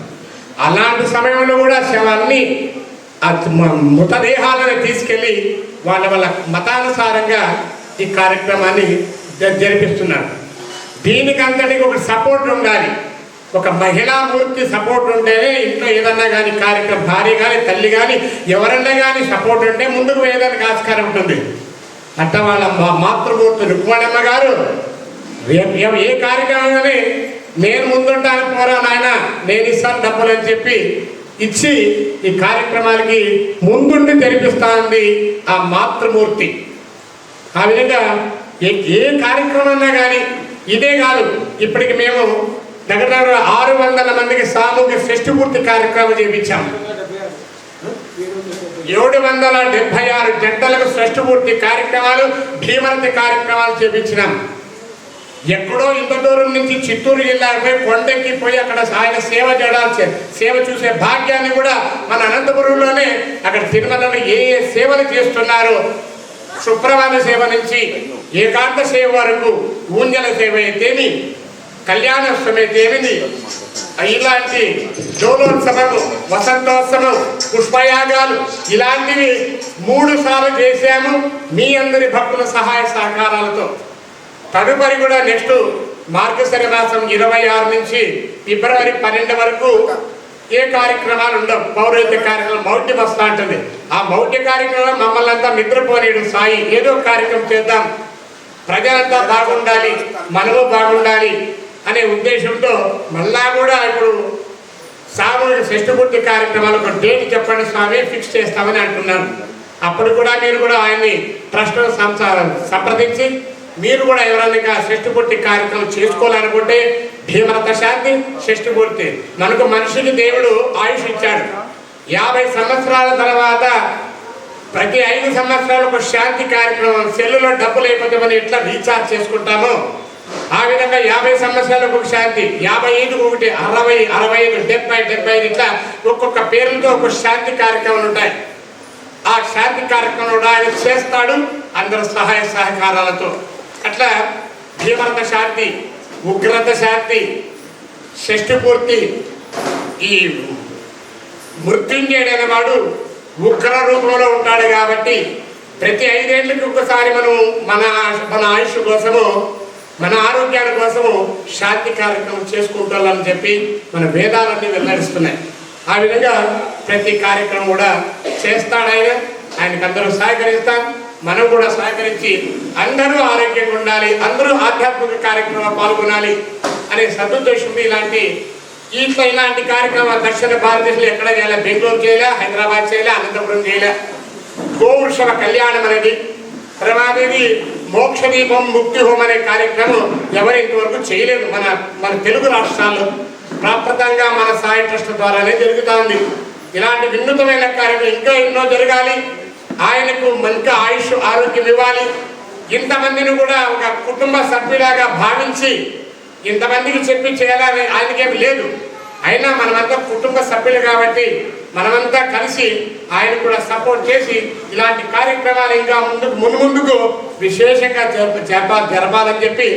[SPEAKER 3] అలాంటి సమయంలో కూడా శవాన్ని మృతదేహాలను తీసుకెళ్ళి వాళ్ళ మతానుసారంగా ఈ కార్యక్రమాన్ని జరిపిస్తున్నారు. దీనికి అంతటికి ఒక సపోర్ట్ ఉండాలి. ఒక మహిళా మూర్తి సపోర్ట్ ఉంటేనే ఇంట్లో ఏదన్నా కానీ కార్యక్రమం, భార్య కానీ తల్లి కానీ ఎవరన్నా కానీ సపోర్ట్ ఉంటే ముందుకు వేయడానికి ఆస్కారం ఉంటుంది. అట్ట వాళ్ళ మాతృమూర్తి రుక్మణమ్మ గారు ఏ కార్యక్రమం కానీ నేను ముందుంటాను పోరా నాయన, నేను ఇస్తాను డబ్బులు అని చెప్పి ఇచ్చి ఈ కార్యక్రమాలకి ముందుండి జరిపిస్తానంది ఆ మాతృమూర్తి. ఆ విధంగా ఏ కార్యక్రమన్నా కానీ ఇదే కాదు, ఇప్పటికి మేము దగ్గర 600 మందికి సామూహిక షష్ఠి పూర్తి కార్యక్రమం చేయించాము. 776 జంటలకు షష్ఠి పూర్తి కార్యక్రమాలు, భీమరతి కార్యక్రమాలు చేయించినాం. ఎక్కడో ఇంత దూరం నుంచి చిత్తూరు జిల్లాపై కొండెక్కి పోయి అక్కడ ఆయన సేవ చూసే భాగ్యాన్ని కూడా మన అనంతపురంలోనే అక్కడ తిరుమలలో ఏ సేవలు చేస్తున్నారో, సుప్రభాత సేవ నుంచి ఏకాంత సేవ వరకు, ఊంజల సేవ అయితేమి, కళ్యాణోత్సవం అయితేమిది, ఇలాంటి జోలోత్సవము, వసంతోత్సవం, పుష్పయాగాలు ఇలాంటివి 3 సార్లు చేశాము మీ అందరి భక్తుల సహాయ సహకారాలతో. తదుపరి కూడా నెక్స్ట్ మార్గశిర మాసం 26 నుంచి ఫిబ్రవరి 12 వరకు ఏ కార్యక్రమాలు ఉండవు. పౌరోహిత్య కార్యక్రమం మౌఢ్యం వస్తూ ఉంటుంది. ఆ మౌఢ్య కార్యక్రమం మమ్మల్ని అంతా నిద్రపోలేడు సాయి. ఏదో కార్యక్రమం చేద్దాం, ప్రజలంతా బాగుండాలి, మనము బాగుండాలి అనే ఉద్దేశంతో మళ్ళా కూడా ఇప్పుడు సామూహిక షష్ఠపూర్తి కార్యక్రమాలు ఒక డేట్ చెప్పండి స్వామి, ఫిక్స్ చేస్తామని అంటున్నాను. అప్పుడు కూడా మీరు కూడా ఆయన్ని ట్రస్ట్ సంప్రదించి మీరు కూడా ఎవరైనా షష్ఠపూర్తి కార్యక్రమం చేసుకోవాలనుకుంటే భీమరథ శాంతి షష్ఠపూర్తి. మనకు మనిషికి దేవుడు ఆయుష్ ఇచ్చాడు. 50 సంవత్సరాల తర్వాత ప్రతి 5 సంవత్సరాలు ఒక శాంతి కార్యక్రమం, సెల్లులో డబ్బు లేకపోతే మనం ఎట్లా రీఛార్జ్ చేసుకుంటామో ఆ విధంగా 50 సంవత్సరాలకు ఒక శాంతి, 55కు ఒకటి, 60, 65, 70, 75 ఇట్లా ఒక్కొక్క పేర్లతో ఒక శాంతి కార్యక్రమాలు ఉంటాయి. ఆ శాంతి కార్యక్రమంలో ఆయన చేస్తాడు అందరు సహాయ సహకారాలతో. అట్లా భీమరథ శాంతి, ఉగ్రత శాంతి, షష్ఠపూర్తి. ఈ మృత్యుంజయుడు అనేవాడు ఉగ్ర రూపంలో ఉంటాడు కాబట్టి ప్రతి 5 ఏళ్ళకి ఒకసారి మనం మన ఆయుష్ కోసము, మన ఆరోగ్యాల కోసము శాంతి కార్యక్రమం చేసుకుంటామని చెప్పి మన వేదాలన్నీ వెల్లడిస్తున్నాయి. ఆ విధంగా ప్రతి కార్యక్రమం కూడా చేస్తాడు ఆయన. ఆయనకు అందరూ సహకరిస్తాం, మనం కూడా సహకరించి అందరూ ఆరోగ్యంగా ఉండాలి, అందరూ ఆధ్యాత్మిక కార్యక్రమాలు పాల్గొనాలి అనే సదుద్దేశంతో ఇలాంటి కార్యక్రమాలు దక్షిణ భారతదేశంలో ఎక్కడ చేయాలి, బెంగళూరు చేయలే, హైదరాబాద్ చేయలే, అనంతపురం చేయలే. గోవృషభ కళ్యాణం అనేది, తర్వాత ఇది మోక్ష దీపం ముక్తి హోమం అనే కార్యక్రమం ఎవరు ఇంతవరకు చేయలేదు మన తెలుగు రాష్ట్రాల్లో. ప్రాప్తంగా మన సాయి ట్రస్ట్ ద్వారానే జరుగుతుంది. ఇలాంటి వినూతమైన కార్యక్రమం ఇంకా ఎన్నో జరగాలి. ఆయనకు మంచి ఆయుష్ ఆరోగ్యం ఇవ్వాలి. ఇంతమందిని కూడా ఒక కుటుంబ సభ్యులాగా భావించి ఇంతమందికి చెప్పి చేయాలని ఆయనకేమి లేదు. అయినా మనమంతా కుటుంబ సభ్యులు కాబట్టి మనమంతా కలిసి ఆయన కూడా సపోర్ట్ చేసి ఇలాంటి కార్యక్రమాలు ఇంకా ముందుకు విశేషంగా జరపాలని చెప్పి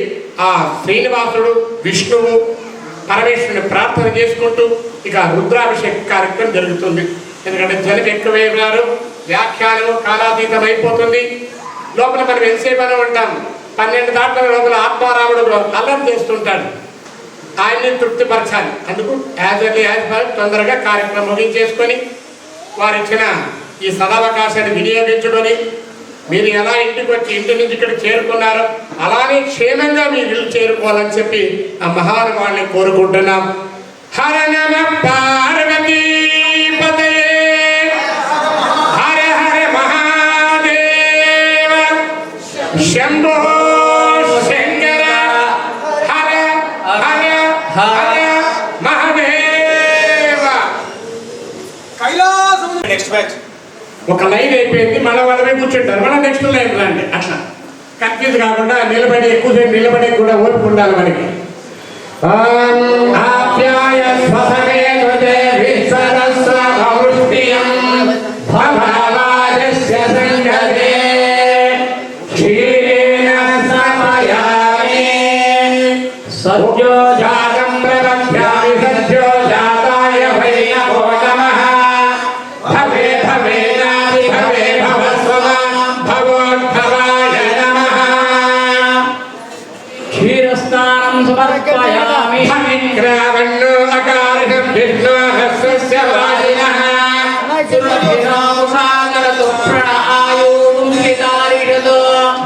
[SPEAKER 3] ఆ శ్రీనివాసుడు, విష్ణువు, పరమేశ్వరుని ప్రార్థన చేసుకుంటూ ఇక రుద్రాభిషేక కార్యక్రమం జరుగుతుంది. ఎందుకంటే జనం ఎక్కువైనారు, వ్యాఖ్యానం కాలాతీతం అయిపోతుంది. లోపల మనం ఎంతసేపు అని ఉంటాం, 12 దాట్ల లోపల ఆత్మారాముడు అల్లరి చేస్తుంటాడు. ఆయన్ని తృప్తిపరచాలి. అందుకు యాజ్ ఎర్లీ యాజ్ తొందరగా కార్యక్రమం ముగించేసుకొని వారిచ్చిన ఈ సదావకాశాన్ని వినియోగించుకొని మీరు ఎలా ఇంటికి వచ్చి ఇంటి నుంచి ఇక్కడ చేరుకున్నారో అలానే క్షేమంగా మీరు ఇల్లు చేరుకోవాలని చెప్పి ఆ మహానుభావుని కోరుకుంటున్నాం. హర నమ పార్వతీ పతయే, హర హర మహాదేవ, శంభో శంకర, హర హర హర మహాదేవ. నెక్స్ట్ బ్యాచ్ ఒక లైన్ అయిపోయింది, మళ్ళీ వాళ్ళ కూర్చుంటారు, మళ్ళీ నెక్స్ట్ లైన్ రండి. అట్లా కన్ఫ్యూజ్ కాకుండా నిలబడి ఎక్కువసేపు నిలబడి కూడా ఓర్పు ఉండాలి మనకి. సత్యో జాతం ప్రపద్యామి సత్యో జాతాయ వై నమో నమః. భవే భవే నాది భవే భవస్వ భవోద్భవాయ నమః.
[SPEAKER 6] క్షీరస్నానం సమర్పయామి.
[SPEAKER 3] భవిగ్రావన్నో అకారిణం విష్ణోహస్య వాజినః.
[SPEAKER 6] సురభిరాముసాగరతో ప్రణాయోముఖితారిషతో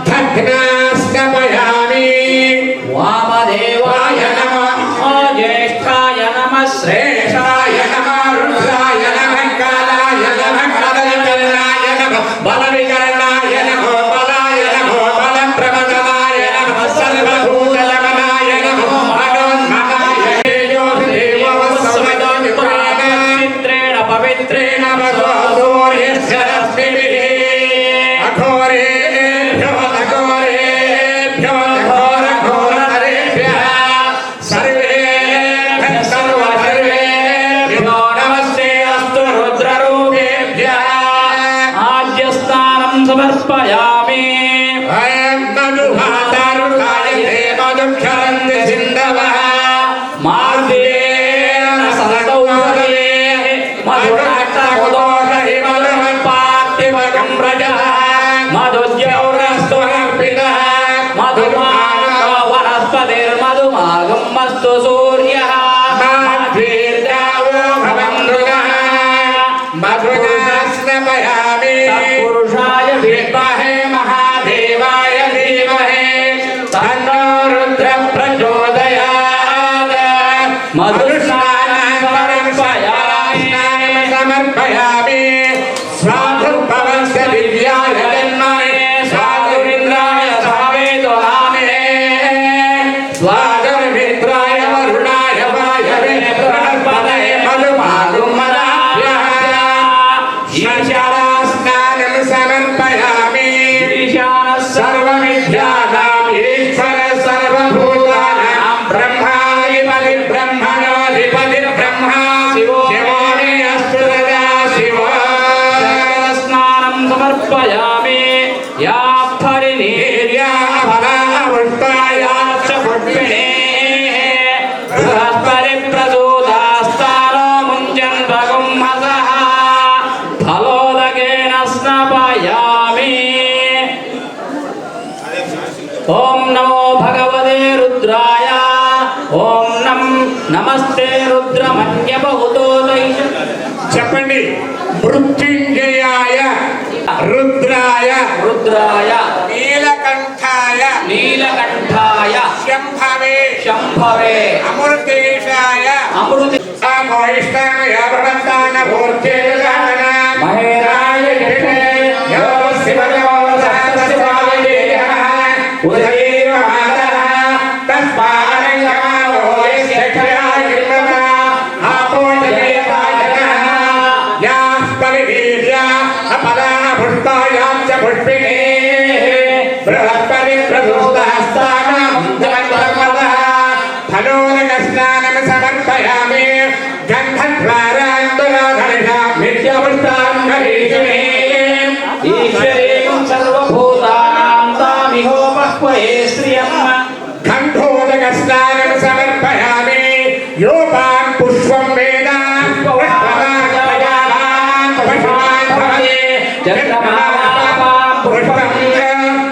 [SPEAKER 3] భగ్నాస్తమయామి.
[SPEAKER 6] వామదేవాయ నమః, జ్యేష్ఠాయ నమః,
[SPEAKER 3] శ్రేష్ఠాయ నమః, రుద్రాయ నమః, కాలాయ నమః, కదలికరణాయ నమః, బలవికరణాయ నమః, బలాయ నమః, బలప్రమదనాయ నమః, సర్వభూతలమనాయ నమః, మనోన్మనాయ
[SPEAKER 6] పవిత్రేణ పవిత్రేణ
[SPEAKER 3] సూర్యస్య రశ్మిభిః అఘోరేభ్యో అఘోరేభ్యో ఘోర ఘోరతరేభ్యః సర్వేభ్యః సర్వసర్వేభ్యో నమస్తే అస్తు రుద్రరూపేభ్యః.
[SPEAKER 6] ఆద్యస్థానం సమర్పయామి.
[SPEAKER 3] అయం మధుహాతారుకాయతే మధుక్షరంతి సింధవః.
[SPEAKER 6] మార్గేణ సదౌరవే మధురాక్షకోదోషి మధుమపాత్తిమగం రజః. మధుద్యౌరస్తు అర్పితః. మధుమానో వనస్పతిర్మధుమాగం మస్తు సూర్యః.
[SPEAKER 3] మాధ్వీర్యావో భవం स्वागमित्राय वरुणाय वायवे बृहस्पतये मधुमागुमदाभ्यः ईशानास्नानं समर्पयामि सर्वविद्यानाम् ईश्वर सर्वभूतानां ब्रह्माधिपति ब्रह्मणोऽधिपति ब्रह्मा शिवो मे अस्तु सदा शिवो
[SPEAKER 4] स्नानं समर्पयामि या फलिनीर्या फलावृष्टायाश्च पुष्पिणे बृहस्पतिप्रसूतास्तारो मुञ्चन्वगुं हसः फलोदकेन स्नापयामि ॐ नमो भगवते रुद्राय ॐ नमस्ते रुद्रमन्यबहुतोदैष
[SPEAKER 3] చెప్పండి మృత్యుంజయాయ రుద్రాయ
[SPEAKER 4] रुद्राय
[SPEAKER 3] నీలకంఠాయ
[SPEAKER 4] नीलकण्ठाय
[SPEAKER 3] శంభవే
[SPEAKER 4] शम्भवे
[SPEAKER 3] అమృతేశాయ
[SPEAKER 4] अमृत
[SPEAKER 3] అమోయిష్టాయ భవంతాన భూర్చేదాన
[SPEAKER 4] महेराय जटे
[SPEAKER 3] యో శివయో సహస్రశివాయ ఉదయేవ మాతః తస్మారణ్యమావో యస్యక్షయాయ నమః ఆపోజయేతాయ యాస్పరివీర్యా అపలా పుష్పాయాశ్చ పుష్పిణే బృహస్పతి ప్రసూతహస్తానాం జగద్వర్మదః ఫలోదకస్నానం సమర్పయామి గంధద్వారాంతరాధరిషామిత్యవృష్టాం హరీషిణే
[SPEAKER 4] ईश्वरेण सर्वभूतानां तामिहोपह्वये श्रियम्
[SPEAKER 3] गन्धोदकस्नानं समर्पयामि योपान् पुष्पं वेद पुष्पवान् भवति
[SPEAKER 4] चन्द्रमावापां
[SPEAKER 3] पुष्पं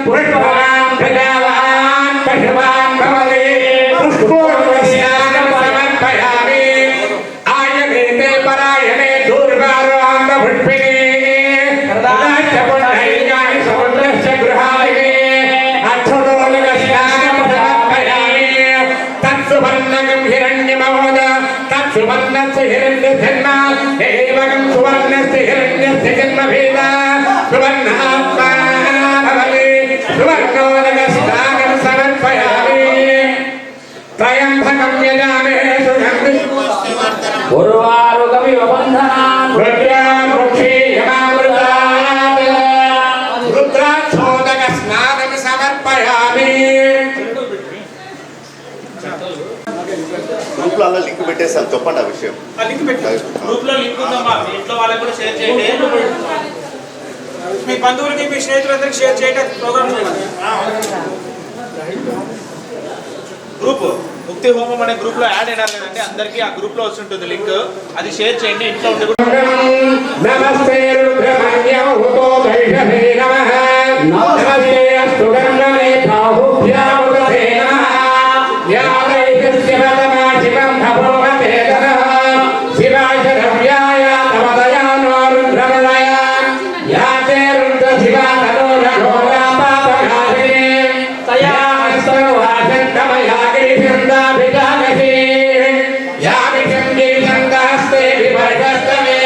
[SPEAKER 3] पुष्पवान् प्रजावान् पशुवान् भवति पुष्पोर्वस्नानं समर्पयामि आयनेते परायणे दूर्वारान्तपुष्पिणे तदाचपुण्डैकानि समुद्रस्य गृहाणि अर्थोदकस्नानं समर्पयामि तत्सुवर्णकं हिरण्यमहोद तत्सुवर्णस्य हिरण्यजन्म एवं सुवर्णस्य हिरण्यस्य जन्मभेद सुवर्णात्मा भवति सुवर्णोदकस्नानं समर्पयामि त्रयम्बकं यजामहे सुगन्धिं
[SPEAKER 4] उर्वारुकमिव बन्धनान्
[SPEAKER 3] रुद्राक्षोदकस्नानं समर्पयामि
[SPEAKER 8] గ్రూప్లో అలా లింక్ పెట్టేసాను చెప్పండి ఆ విషయం
[SPEAKER 4] గ్రూప్ లో లింక్ ఉందమ్మా మీ ఇంట్లో వాళ్ళకి కూడా షేర్ చేయండి మీ బంధువులకి మీ స్నేహితులందరికీ షేర్ చేయండి ప్రోగ్రామ్ గ్రూప్ ముక్తి హోమం అనే గ్రూప్ లో యాడ్ అయినారు కదండి అందరికీ ఆ గ్రూప్ లో వస్తుంటుంది లింక్ అది షేర్ చేయండి ఇంట్లో ఉండి
[SPEAKER 3] नमस्ते रुद्रमन्यहुतो वैष्णवे नमः नमस्ते अस्तु गन्धने बाहुभ्यामुदते नमः या वैश्यस्य पदमा शिवं भवोहते नमः शिवाय शरव्याय नवदयानो रुद्रमलय या ते रुद्रशिवा तनोरघोरा पापघातिने तया सर्वासन्तमया गिरिशन्दाभिजानसी या विशन्दी सन्दास्ते विवर्गस्तमे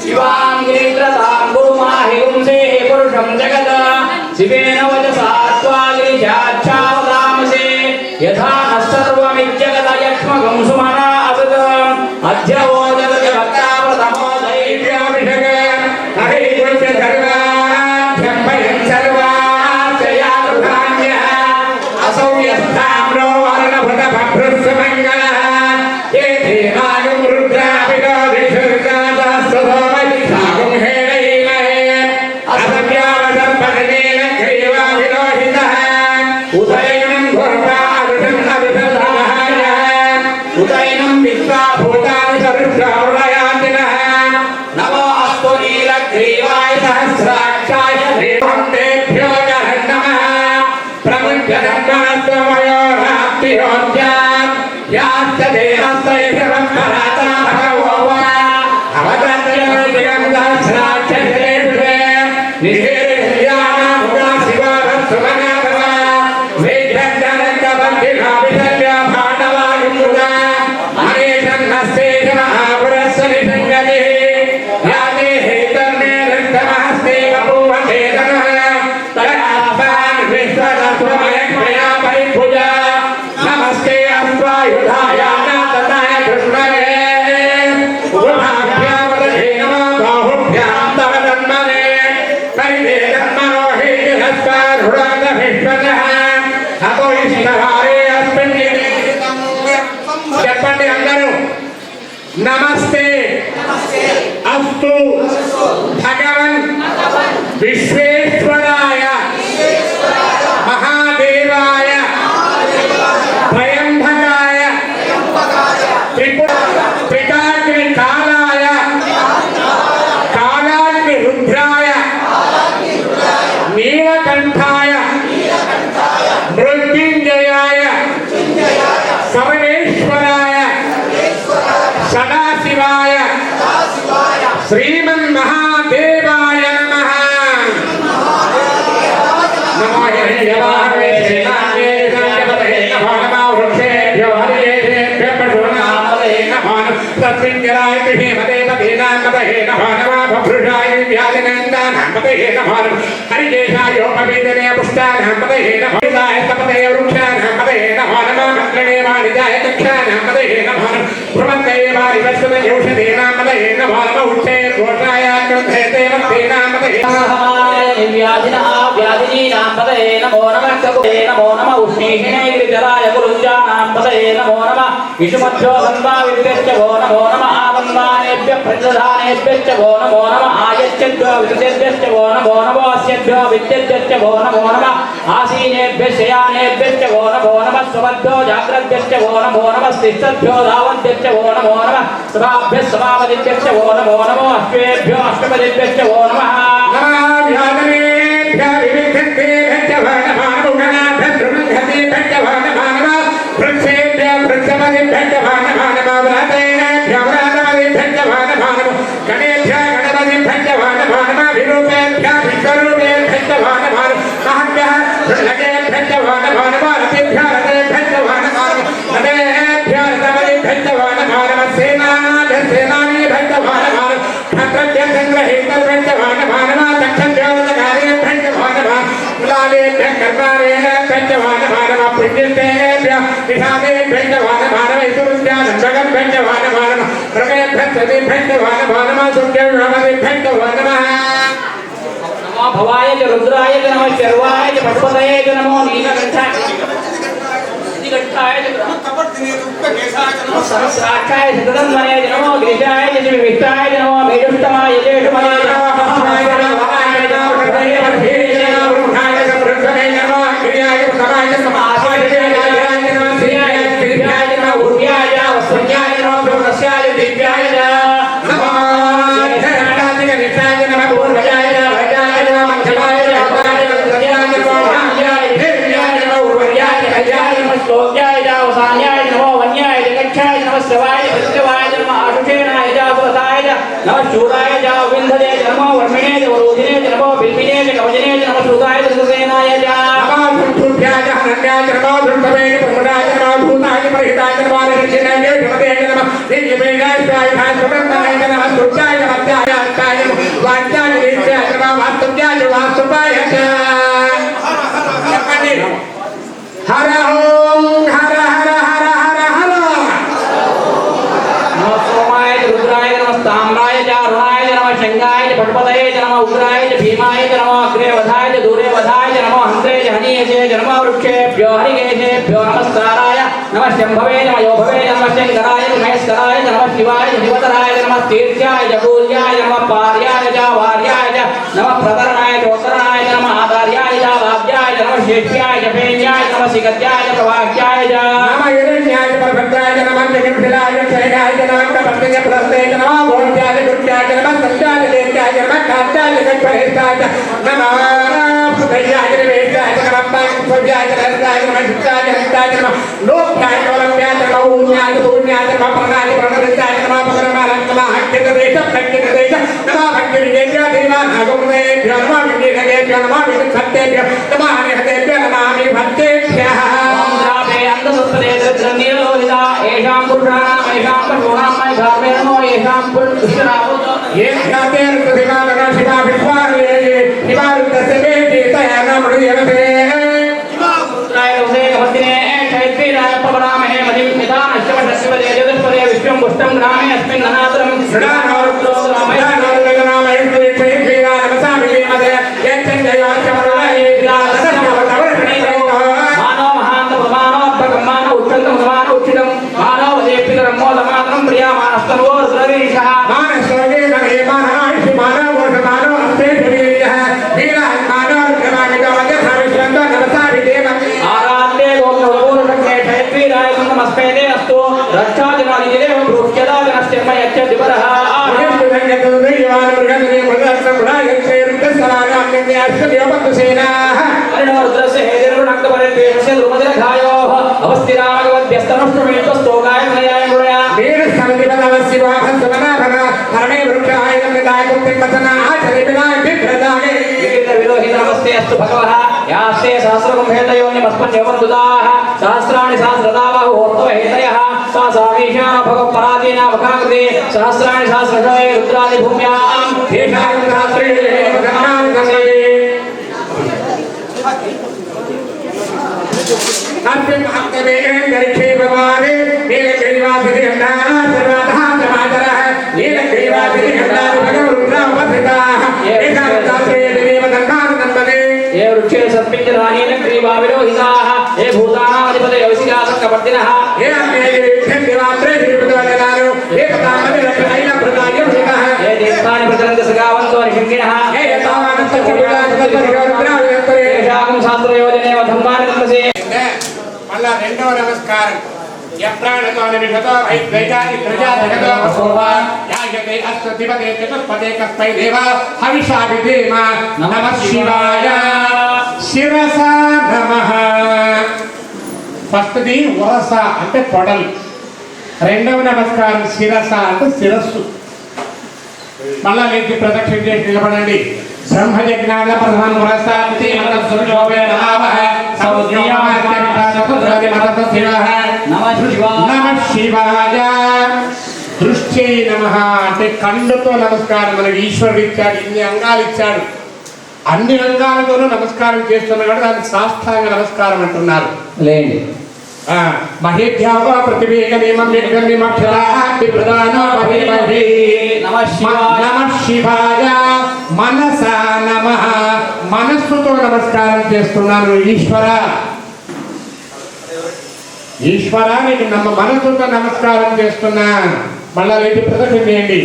[SPEAKER 4] शिवाङ्गिरित्रतां गुरुमाहिगुंसे पुरुषं जगद शिवेन वचसा त्वागिरिशाच्छावदामसे यथा नः सर्वमिज्जगदयक्ष्मकं सुमना असत् अद्य वो जगद्भक्ता प्रथमो दैव्याभिषेक
[SPEAKER 3] हरिपुरुष सर्वाभ्यं भयं सर्वाश्चया दुर्धान्यः असौ यस्ताम्रो वर्णभृतभभृत्समङ्गलः ये देवानुं रुद्राभिषोभिषुर्गादास्तभवति सागुं हेरयीमहे असव्यावसर्पणेन ग्रीवाभिलोहितः उदयनं घोर्वारुषं अभिषधाय उदयनं विश्वाभूतानि सरुद्रावलयान्तिनः नमो अस्तु नीलग्रीवाय सहस्राक्षाय देवं तेभ्यो नमः प्रमुञ्चनन्नास्त्वमयोराप्तिरोद्याम् याश्च देहस्तैषवं पराता भगवो वा अवतत्रयं सहस्राक्षरे निषेध्यानामुदा शिवाभत्सुमनाभव वेद्यन्तरङ्गबन्धिकाभिषल्या पाण्डवायुमुदा अनेशन्नस्तेष महापुरस्य निषङ्गतिः याते हेतर्मे रक्तमहस्ते बभूवभेदनः तदास्तान् विश्वतत्त्वमयं मया परिभुजा नमस्ते చెప్పండి అందరూ. నమస్తే అస్తు భగవన్ విశ్వేశ్వరాయ మహాదేవాయ త్రయంబకాయ త్రికాగ్ని కాలాయ కాలాగ్ని రుద్రాయ నీలకంఠాయ మృత్యుంజయాయ సర్వేశ్వరాయ సదాశివాయ శ్రీమన్మహాదేవాయ నమః. నమో హిరణ్యవాహవే శ్రీనాథే శ్రీనాథే నమో నమః వృక్షేభ్యో హరియేభ్యో పశూనామదే నమో తస్మిన్జలాయ శ్రీమతే పతీనామదే నమో నమః భృషాయ వ్యాధినందానామదే నమో నమః హరికేశాయోపవీదనే పుష్టానామదే నమో నమః తపతే వృక్షానామదే నమో నమః మంత్రణే వాణిజాయ దక్షానామదే నమో నమః భ్రమంతే వారివస్వతే ఔషధీనామదే నమో నమః ఉచ్చే ఘోషాయ గ్రంథేతే వక్తీనామదే
[SPEAKER 7] వ్యాధినః వ్యాధినీనాంపదే నమో నమః కగుదే నమో నమః ఉష్ణీహిణైర్జలాయ కురుంజానాంపదే నమో నమః విషుమధ్యో గంగా విద్యశ్చ వో నమో నమః ఆవందానేభ్యః ప్రతిధానేభ్యశ్చ వో నమో నమః ఆయశ్చభ్యో విద్యశ్చ వో నమో నమః అస్యభ్యో విద్యశ్చ వో నమో నమః ఆసీనేభ్యశ్చ శయానేభ్యశ్చ వో నమో నమః స్వభ్యో జాగ్రత్యశ్చ వో నమో నమః స్థితభ్యో ధావంత్యశ్చ వో నమో నమః సభాభ్యః సభాపతిభ్యశ్చ వో నమో నమః అశ్వేభ్యో అష్టపతిభ్యశ్చ వో నమః नमो भवाय च रुद्राय च नमः शर्वाय च पशुपतये च नमो नीलकण्ठाय च नमो सहस्राक्षाय शतधन्वने च नमो गिरिजाय च विविष्टाय च नमो मेजुष्टमाय च शेषुमये च नमो महाय च महाय च हृदये वर्धेय च नमो वृद्धाय च वृद्धये च नमो गिरियाय च समाय च समासाय च राजाय च नमो श्रियाय च गिरिजाय च नमो ऊर्ध्याय च वस्त्रज्ञाय च नमो प्रोदस्याय च दिव्याय च नमो शेषाय च नित्याय च नमो पूर्वजाय च भजाय च नमो मध्यमाय च अवताय च सत्याय च नमो महायाय च देव्याय च नमो उर्वर्याय च अजाय च नमो श्लोक्याय च अवसान्याय च नमो वन्याय च कक्षाय च नमो श्रवाय च प्रत्यवाय च नमो आशुषेणाय च सुरताय च नमो शूराय च विन्धये च नमो वर्मिणे च वरोधिने च नमो बिल्बिने च कवचने च नमो श्रुताय च सुसेनाय च नमो धृष्टुभ्याय च हनन्याय च नमो धृष्टवे च प्रमदाय च नमो भूताय च परिहिताय च नमो ऋषिणाय च धृमते च नमो दिव्यवेगाय च आयुधाय च ब्रह्माय च नमः स्तुत्याय च मत्याय च अन्ताय च वाच्याय च वीर्याय च नमो वास्तुत्याय च वास्तुपाय च हर ओम हर हर हर हर हर नमो सोमाय च रुद्राय च नमः ताम्राय च अरुणाय च नमः शंगाय च पटपतये च नमः उग्राय च भीमाय च नमः अग्रे वधाय च दूरे वधाय च नमो हंत्रे च हनीयसे च नमो वृक्षेभ्यो हरिकेशेभ्यो नमस्काराय नमः शंभवे च मयोभवे च नमः शंकराय च महेश्वराय च नमः शिवाय च शिवतराय च नमः तीर्थ्याय च पूज्याय च नमः पार्याय च वार्याय च नमः प्रतरणाय च उत्तरणाय च नमः आधार्याय च वाव्याय च नमः शेष्याय च पेन्याय च नमः सिकत्याय च प्रवाक्याय च नमः हिरण्याय च परभद्राय च नमः जगन्मलाय च शैलाय च नमः प्रपत्ते च प्रस्ते च नमः गोत्याय च गुत्याय च नमः सत्याय च देत्याय च नमः कात्याय च गणपतेशाय च नमः सुदयाय च निवेशाय च नमः पांचभ्याय च नरसाय च नमः शिष्टाय च हिताय च नमः लोक्याय च वलम्याय च नमः ऊन्याय च पून्याय च नमः प्रणाय च प्रणदिताय च नमः पकरमालय च नमः हक्कितदेश भक्तितदेश नमः भक्तिविजयेभ्यो देवानागुणेभ्यो नमः विजयेभ्यो नमः विसत्तेभ्यो नमः हरिहतेभ्यो नमामि भक्तेभ्यः नीलोहिता एषां पुरुषाणाम् एषां पशूनां मयि नमो येषां पुरुषरावो ये ख्यातेर्प्रतिमागणा शिवा विश्वार्ये शिवारुद्रस्य वेदितया नमृयते शिवारुद्राय रवसे कपतिने क्षैत्रीराय पवनामहे मदिं निधानश्चमशशिवदे जगत्पदे विश्वं पुष्टं ग्रामे अस्मिन् अनादरं श्रीरामरुद्रो रामयानोर्गनामये क्षैत्रीराय नमसामि मदे यच्चन्द्रयोश्चमराये विलासः सहस्राणि सहस्रदावः ऊर्ध्वहेतयः सा सामीशा भगवत्पराधीना मुखाकृते सहस्राणि सहस्रशये रुद्रादि भूम्यां तेषां सहस्रेण ये वृक्षे सत्पिञ्जराणीन ग्रीवाविरोहिताः ये भूतानाधिपते अविसिकासङ्कवर्तिनः ये ये देवतानि प्रचलन्ति सगावन्तो निषङ्गिणः येषाकं शास्त्रयोजने वधम्मानि तन्मसे
[SPEAKER 3] మళ్ళా రెండవ నమస్కారం యప్రాణతోని విషతో వైద్యైకాని ప్రజాజగతో బహువా యాయతే అశ్వతిపదే చతుర్పదే కస్మై దేవ హవిషా విధేమ నమః శివాయ శిరసా నమః. ఫస్ట్ది వరస అంటే పొడలు, రెండవ నమస్కారం శిరస అంటే శిరస్సు. మళ్ళా లేచి ప్రదక్షిణ చేసి నిలబడండి. బ్రహ్మయజ్ఞాన ప్రధాన వరసాంతి మన సురలోభే నమః నమః శివాయ. దృష్టి నమః అంటే కళ్ళతో నమస్కారం. మనకి ఈశ్వరుడు ఇచ్చాడు, ఇన్ని అంగాలు ఇచ్చాడు, అన్ని అంగాలతోనూ నమస్కారం చేస్తున్నా కూడా దానికి సాష్టాంగ నమస్కారం అంటున్నారు.
[SPEAKER 7] లేండి
[SPEAKER 3] మహేభ్యావ ప్రతివేగ నియమం నమః శివాయ. మనసా నమః మనస్సుతో నమస్కారం చేస్తున్నాను. ఈశ్వర ఈశ్వర నీకు మనస్సుతో నమస్కారం చేస్తున్నా. మళ్ళా లేటి ప్రదర్శన చేయండి.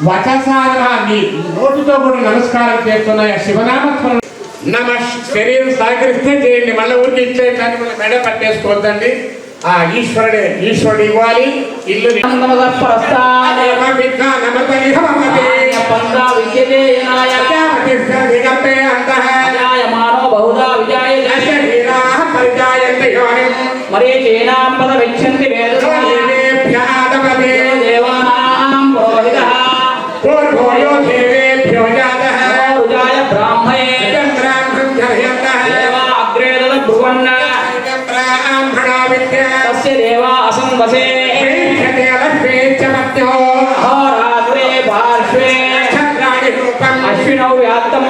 [SPEAKER 3] వచసాన్ని నోటితో కూడా నమస్కారం చేస్తున్నాయి. శివనామస్మరణ నమ. శరీరం సహకరిస్తే చేయండి, మళ్ళీ ఊరికి ఇచ్చే కానీ మళ్ళీ మెడ పట్టేసుకోవద్దండి. ఆ ఈశ్వరుడే, ఈశ్వరుడు ఇవ్వాలి. ఇల్లు
[SPEAKER 7] अश्विनौ व्यात्तम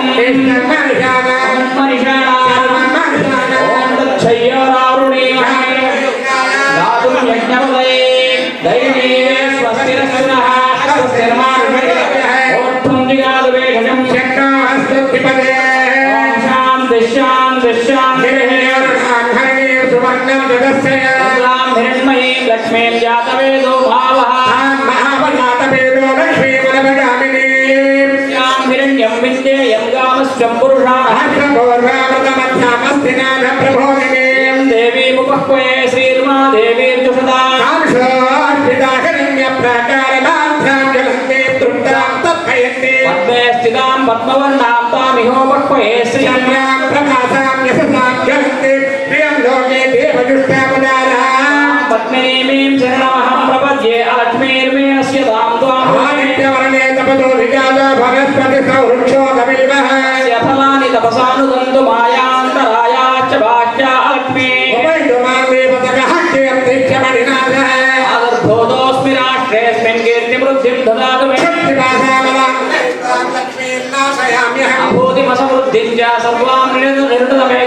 [SPEAKER 7] लक्ष्मी जातवेदो भावः महावजातवेदो लक्ष्मी मनवगामिनी हिरण्यं विद्येयं गामश्चं पुरुषाः प्रभोगिनी देवी मुपह्वये श्रीर्मा देवी जुषदा पद्मे स्थितां पद्मवर्णां तामिहो पह्वये श्रियं प्रकाशां यशसां जगन्ति प्रियं लोके देवजुष्टापदारः पद्मिनीं शरणमहं प्रपद्ये अलक्ष्मीर्मे अस्य दां त्वां आदित्यवर्णे तपतो विजातो भगस्पति सौवृक्षो कपिलवः फलानि तपसानुदन्तु मायान्तरायाश्च बाह्या अलक्ष्मी उपैतुमां देवतकः कीर्तिक्षमणिनाथः आदर्भोदोऽस्मि राष्ट्रेऽस्मिन् कीर्तिवृद्धिं ददातु मे लक्ष्मीर्नाशयाम्यहम् अभूतिमसमृद्धिं च सर्वां निर्णतमे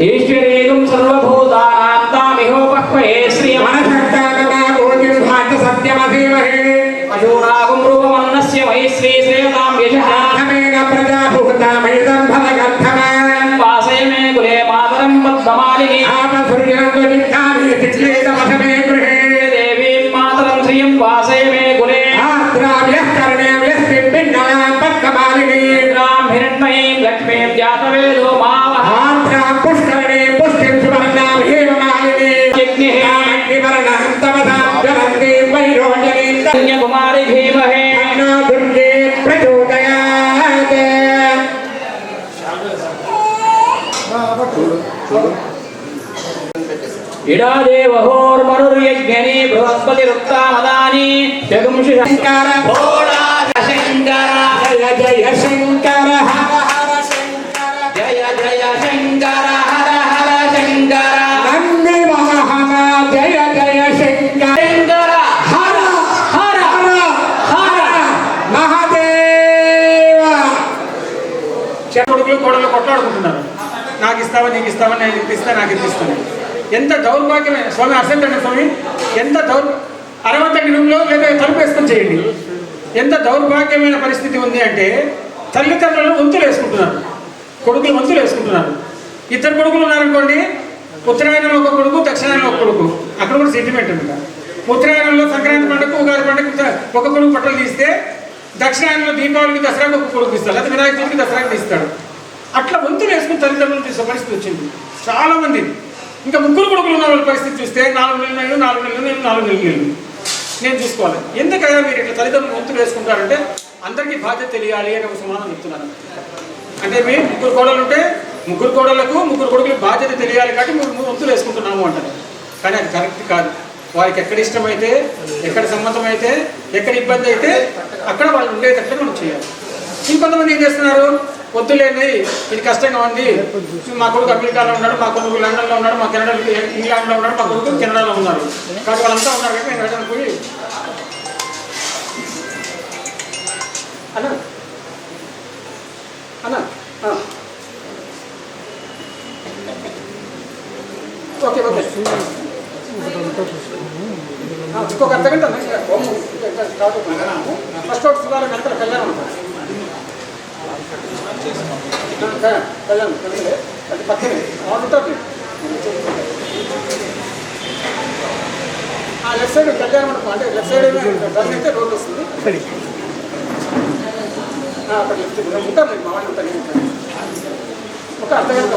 [SPEAKER 7] ईश्वरीगं सर्वभूतानां तामिहोपह्वये श्रियमनसक्तानमाभूतिर्भाट्यसत्यमधीमहे पशूनागं रूपमन्नस्य मयि श्रीश्रेयतां यशः धमेन प्रजाभूतामहितं फलगन्धमान् वासय मे कुले मातरं पद्ममालिनी आपसुर्यनन्दविद्धानि चित्लेतमधमे गृहे देवीं मातरं श्रियं वासय मे कुले आद्राभ्यः कर्णेभ्यः पिण्डलां पद्ममालिनी मे व्यासवेदो मावः
[SPEAKER 3] पुष्करणे पुष्टिं सुवर्णां हेममालिनी यज्ञेवर्णां तमसां जलन्ति वैरोचनीं
[SPEAKER 7] कन्याकुमारी धीमहि
[SPEAKER 3] तन्नो दुर्गे प्रचोदयात्।
[SPEAKER 7] इडा देवहोर्मनुर्यज्ञनी बृहस्पतिरुक्तामदानि जगुंषि शंकर भोला शंकर
[SPEAKER 3] जय जय शंकर हर हर शंकर
[SPEAKER 7] जय जय शंकर हर हर शंकर
[SPEAKER 3] नंदी वाहन जय जय शंकर
[SPEAKER 7] शंकर
[SPEAKER 3] हर
[SPEAKER 7] हर
[SPEAKER 3] हर महादेव।
[SPEAKER 6] కొడుకులు కోడలు కొట్లాడుకుంటున్నారు. నాకు ఇస్తావా నీకు ఇస్తావా, నేను ఇంత ఇస్తా నాకు ఇంత ఇస్తాను. ఎంత దౌర్భాగ్యమే స్వామి, అర్థం స్వామి, ఎంత అరవత్తండి రూమ్లో లేదా తలుపు వేసుకొని చేయండి. ఎంత దౌర్భాగ్యమైన పరిస్థితి ఉంది అంటే తల్లిదండ్రులు వంతులు వేసుకుంటున్నారు, కొడుకులు వంతులు వేసుకుంటున్నారు. ఇద్దరు కొడుకులు ఉన్నారనుకోండి, ఉత్తరాయణంలో ఒక కొడుకు, దక్షిణాయనంలో ఒక కొడుకు. అక్కడ కూడా సెంటిమెంట్ ఉంది. ఉత్తరాయణంలో సంక్రాంతి పండుగ, ఉగాది పండుగ ఒక కొడుకు బట్టలు తీస్తే, దక్షిణాయనంలో దీపావళికి దసరాకి ఒక కొడుకు ఇస్తాడు, లేదా వినాయక చవితికి దసరాకి తీస్తాడు. అట్లా వంతులు వేసుకుని తల్లిదండ్రులు తీసే పరిస్థితి వచ్చింది చాలామంది. ఇంకా ముగ్గురు కొడుకులు ఉన్న వాళ్ళ పరిస్థితి చూస్తే 4 నెలలు 4 నెలలు 4 నెలలు నేను చూసుకోవాలి. ఎందుకయ్యా మీరు ఇట్లా తల్లిదండ్రులు వంతులు వేసుకుంటారంటే అందరికీ బాధ్యత తెలియాలి అని ఒక సమాధానం చెప్తున్నాను. అంటే మీరు ముగ్గురు కోడలు ఉంటే ముగ్గురు కోడలకు ముగ్గురు కొడుకులకు బాధ్యత తెలియాలి కాబట్టి మేము వంతులు వేసుకుంటున్నాము అంటారు. కానీ అది కరెక్ట్ కాదు. వారికి ఎక్కడ ఇష్టమైతే, ఎక్కడ సమ్మతం అయితే, ఎక్కడ ఇబ్బంది అయితే అక్కడ వాళ్ళు ఉండేటట్లు మనం చేయాలి. ఇంకొంతమంది ఏం చేస్తున్నారు, వద్దులేని ఇది కష్టంగా ఉంది, మా కొడుకు అమెరికాలో ఉన్నాడు, మా కొడుకు లండన్లో ఉన్నాడు, మా ఇంగ్లాండ్లో ఉన్నాడు, మా కొడుకు కెనడాలో ఉన్నారు, కాబట్టి వాళ్ళంతా ఉన్నారు కాబట్టి నేను వెళ్ళడానికి పోయి అన్నా అన్నా ఓకే ఓకే ఇంకొక అర్ధగంట ఫస్ట్ అవుట్ శివాల గంటల కళ్యాణం కళ్యాణం అది పక్కనే ఉంటుంది. లెఫ్ట్ సైడ్ కళ్యాణం అనుకో, అంటే లెఫ్ట్ సైడ్ టర్న్ అయితే రోడ్డు వస్తుంది. అక్కడ లెఫ్ట్ ఉంటారు, మా వాళ్ళు ఉంటారు. ఒక అర్ధగంట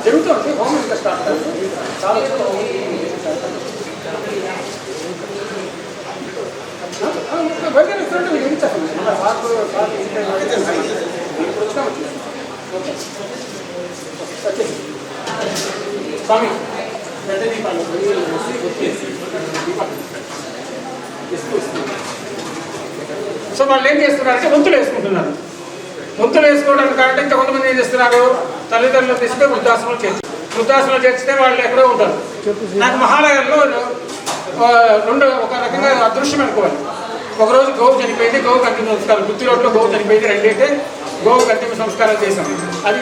[SPEAKER 6] జరుగుతుంది హోమ్ ఇంకా స్టార్ట్ చాలా బయట రెస్టారెంట్ మీరు ఇచ్చారు స్వామి పెద్ద దీపాలు సో వాళ్ళు ఏం చేస్తున్నారంటే వంతులు వేసుకుంటున్నారు. వంతులు వేసుకోవడానికి కాబట్టి ఇంకా కొంతమంది ఏం చేస్తున్నారు, తల్లిదండ్రులు తీసుకుంటే వృద్ధాశ్రమంలో చేర్చితే వాళ్ళు ఎక్కడో ఉంటారు. నాకు మహాలయాల్లో ఒక రకంగా అదృశ్యం అనుకోవాలి. ఒకరోజు గోవు చనిపోయింది, గోవుకి అంతిమ సంస్కారం, గుత్తి రోడ్లో గోవు చనిపోయింది, 2 అయితే గోవుకి అంతిమ సంస్కారం చేశాం. అది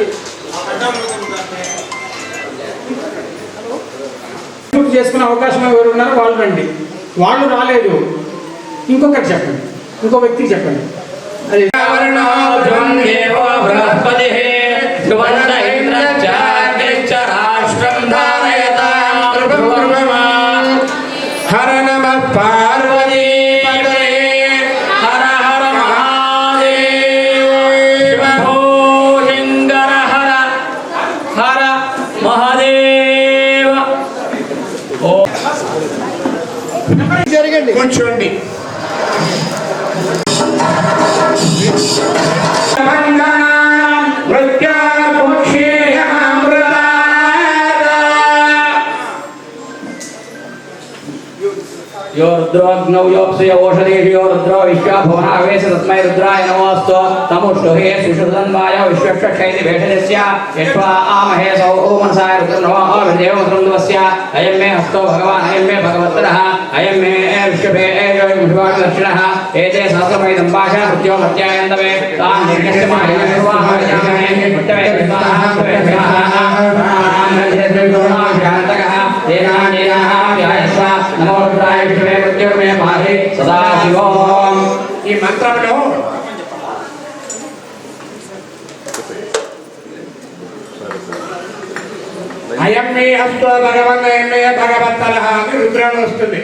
[SPEAKER 6] చేసుకునే అవకాశం ఎవరు ఉన్నారో వాళ్ళు రండి. వాళ్ళు రాలేదు, ఇంకొకటి చెప్పండి, ఇంకో వ్యక్తికి చెప్పండి. అది
[SPEAKER 3] హర నమ పార్వతీ హర హర మహాదేవ
[SPEAKER 7] శంకర హర హర మహాదేవ.
[SPEAKER 5] జరగండి,
[SPEAKER 3] కూర్చోండి.
[SPEAKER 7] यो रुद्रोग्नौ योप्सुय ओषधेषु यो रुद्रो विश्वाभुवनावेश तस्मै रुद्राय नमोऽस्तु तमुष्टुहे सुषुधन्वाय विश्वक्षैति भेषजस्य यश्वा आमहे सौ मनसाय रुद्र नमो अभिदेवमृन्दवस्य अयं मे हस्तो भगवान् अयं मे भगवत्तरः अयं मे विश्वभे दक्षिणः एते सहस्रमयं भाषा मृत्यो मत्यायन्दवे तान् निर्गच्छमाय नमो रुद्राय विष्णवे मृत्युर्मे पाहि सदा शिवोम.
[SPEAKER 3] ఈ మంత్రంలో అయం మే హస్తో భగవన్ అయం మే భగవత్తరః అని రుద్రాన్ని వస్తుంది.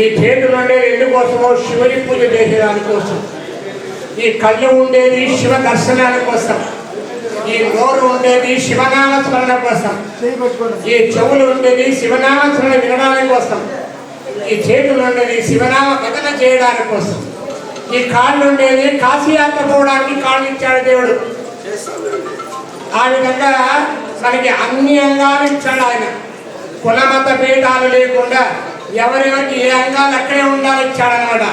[SPEAKER 3] ఈ చేతులు ఉండేది ఎందుకోసమో శివుని పూజ చేసేదానికోసం. ఈ కళ్ళు ఉండేది శివ దర్శనాల కోసం, ఈ నోరు ఉండేది శివనామ స్మరణ కోసం, ఈ చెవులు ఉండేది శివనామ స్మరణ వినడానికి కోసం, ఈ చేతులు ఉండేది శివనామ భజన చేయడానికి కోసం, ఈ కాళ్ళు ఉండేది కాశీయాత్ర పోవడానికి కాళ్ళు ఇచ్చాడు దేవుడు. ఆ విధంగా మనకి అన్ని అంగాలు ఇచ్చాడు ఆయన. కులమత భేదాలు లేకుండా ఎవరెవరికి ఏ అంగాలు అక్కడే ఉండాలి ఇచ్చాడనమాట.